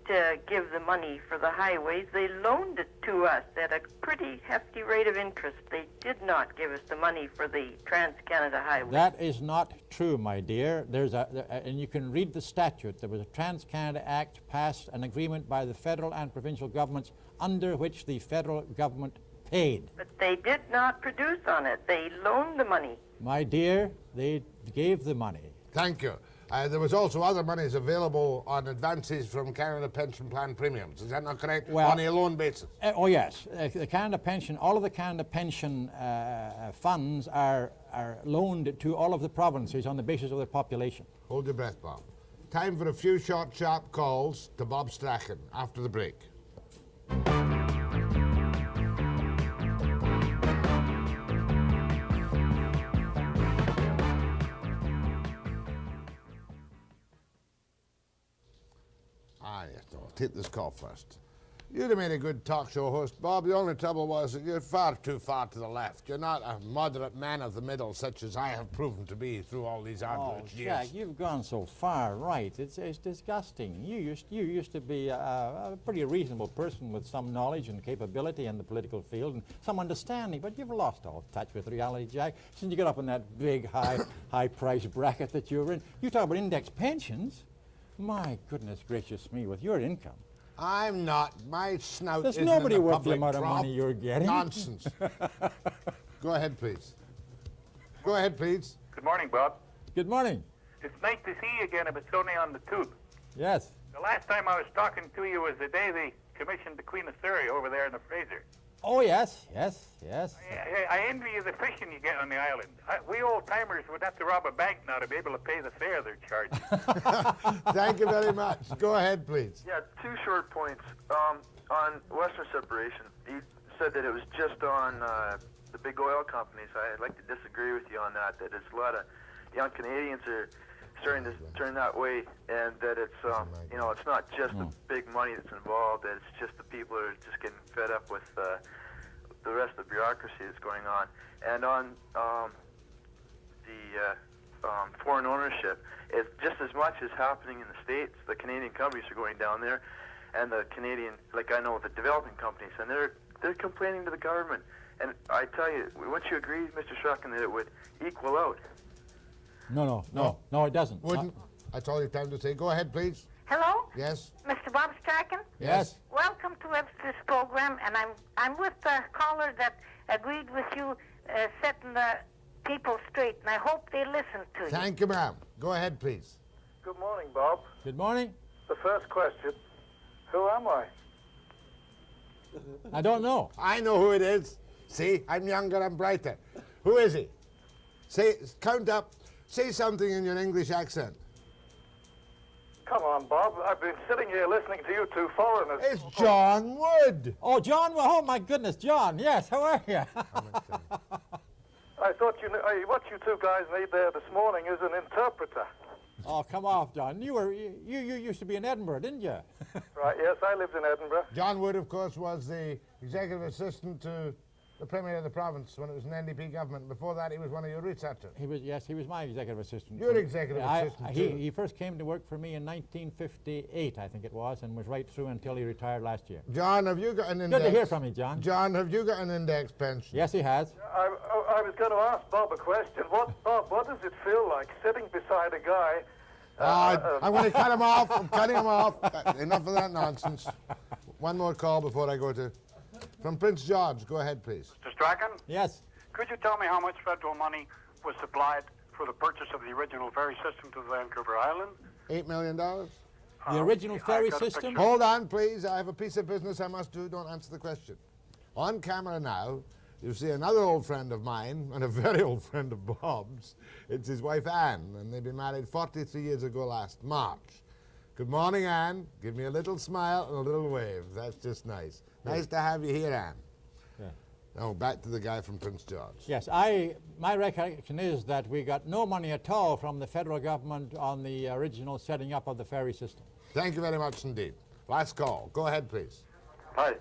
give the money for the highways. They loaned it to us at a pretty hefty rate of interest. They did not give us the money for the Trans-Canada Highway. That is not true, my dear. And you can read the statute. There was a Trans-Canada Act passed, an agreement by the federal and provincial governments under which the federal government paid. But they did not produce on it. They loaned the money. My dear, they gave the money. Thank you. There was also other monies available on advances from Canada Pension Plan premiums. Is that not correct? Well, on a loan basis. Oh yes, the Canada Pension. All of the Canada Pension funds are loaned to all of the provinces on the basis of their population. Hold your breath, Bob. Time for a few short, sharp calls to Bob Strachan after the break. Yes, no, I'll take this call first. You'd have made a good talk show host, Bob. The only trouble was that you're far too far to the left. You're not a moderate man of the middle, such as I have proven to be through all these arduous years. Jack, you've gone so far right. It's disgusting. You used to be a pretty reasonable person with some knowledge and capability in the political field and some understanding, but you've lost all touch with reality, Jack, since you got up in that big, high price bracket that you were in. You talk about index pensions. My goodness gracious me, with your income. I'm not. My snout There's isn't nobody in the worth the public amount of trough. money you're getting. Nonsense. Go ahead, please. Go ahead, please. Good morning, Bob. Good morning. It's nice to see you again, if it's only on the tube. Yes. The last time I was talking to you was the day they commissioned the Queen of Surrey over there in the Fraser. Oh, yes. I envy you the fishing you get on the island. We old-timers would have to rob a bank now to be able to pay the fare they're charging. Thank you very much. Go ahead, please. Yeah, two short points. On Western separation, he said that it was just on the big oil companies. I'd like to disagree with you on that, that it's a lot of young Canadians are starting to turn that way, and that it's, you know, it's not just the big money that's involved, that it's just the people that are just getting fed up with the rest of the bureaucracy that's going on. And on foreign ownership, it's just as much as happening in the States. The Canadian companies are going down there, and the Canadian, like I know the developing companies, and they're complaining to the government. And I tell you, wouldn't you agree, Mr. Strachan, that it would equal out? No, it doesn't. Wouldn't. That's all you have time to say. Go ahead, please. Hello? Yes? Mr. Bob Strachan? Yes. Welcome to Webster's program, and I'm with the caller that agreed with you setting the people straight, and I hope they listen to you. Thank you, ma'am. Go ahead, please. Good morning, Bob. Good morning. The first question, who am I? I don't know. I know who it is. See, I'm younger, I'm brighter. Who is he? Say, count up. Say something in your English accent. Come on, Bob. I've been sitting here listening to you two foreigners. It's John Wood. Oh, John. Oh, my goodness, John. Yes, how are you? I thought you knew, what you two guys need there this morning is an interpreter. Oh, come off, John. You used to be in Edinburgh, didn't you? Right, yes, I lived in Edinburgh. John Wood, of course, was the executive assistant to the Premier of the province when it was an NDP government. Before that, he was one of your researchers. He was my executive assistant. Your executive assistant, too. He first came to work for me in 1958, I think it was, and was right through until he retired last year. John, have you got an index? Good to hear from you, John. John, have you got an index pension? Yes, he has. I was going to ask Bob a question. Bob, what does it feel like sitting beside a guy... I'm going to cut him off. I'm cutting him off. Enough of that nonsense. One more call before I go to... From Prince George. Go ahead, please. Mr. Strachan? Yes. Could you tell me how much federal money was supplied for the purchase of the original ferry system to Vancouver Island? $8 million. The original ferry system? Hold on, please. I have a piece of business I must do. Don't answer the question. On camera now, you see another old friend of mine and a very old friend of Bob's. It's his wife, Anne, and they've been married 43 years ago last March. Good morning, Anne. Give me a little smile and a little wave. That's just nice. Nice to have you here, Anne. Yeah. Now, back to the guy from Prince George. Yes, my recollection is that we got no money at all from the federal government on the original setting up of the ferry system. Thank you very much indeed. Last call. Go ahead, please. Hi.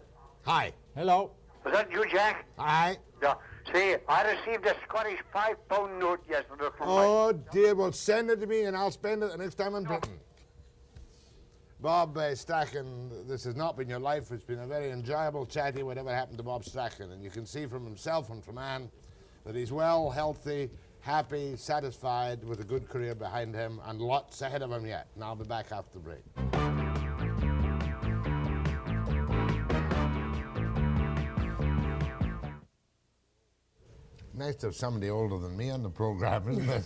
Hi. Hello. Was that you, Jack? Hi. Yeah. See, I received a Scottish £5 note yesterday from Oh, dear. Well, send it to me and I'll spend it the next time I'm in Britain. Bob Strachan, this has not been your life. It's been a very enjoyable chatty whatever happened to Bob Strachan. And you can see from himself and from Anne that he's well, healthy, happy, satisfied with a good career behind him and lots ahead of him yet. And I'll be back after the break. Nice to have somebody older than me on the program, isn't it?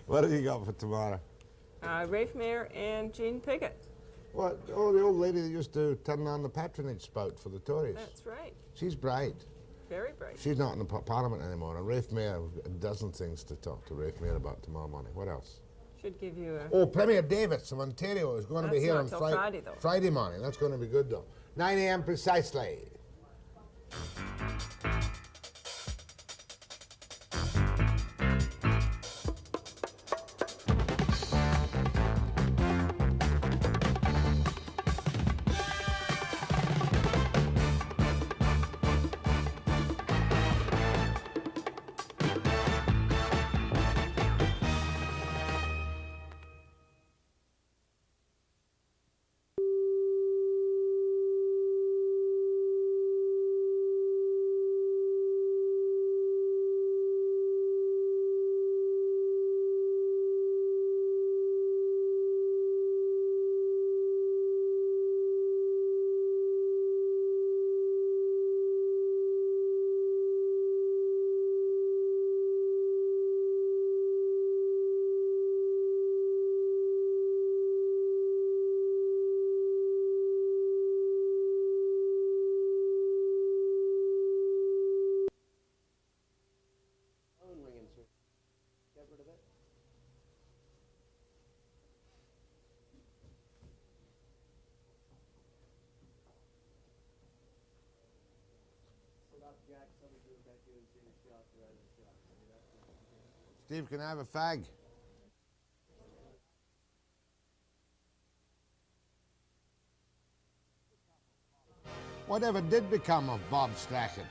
What have you got for tomorrow? Rafe Mayer and Jean Piggott. What? Oh, the old lady that used to turn on the patronage spout for the Tories. That's right. She's bright. Very bright. She's not in the Parliament anymore. And Rafe Mayer, a dozen things to talk to Rafe Mayer about tomorrow morning. What else? Should give you a... Oh, Premier Davis of Ontario is going to be here on Friday, though. Friday morning. That's going to be good, though. 9 a.m. precisely. Steve, can I have a fag? Whatever did become of Bob Strachan?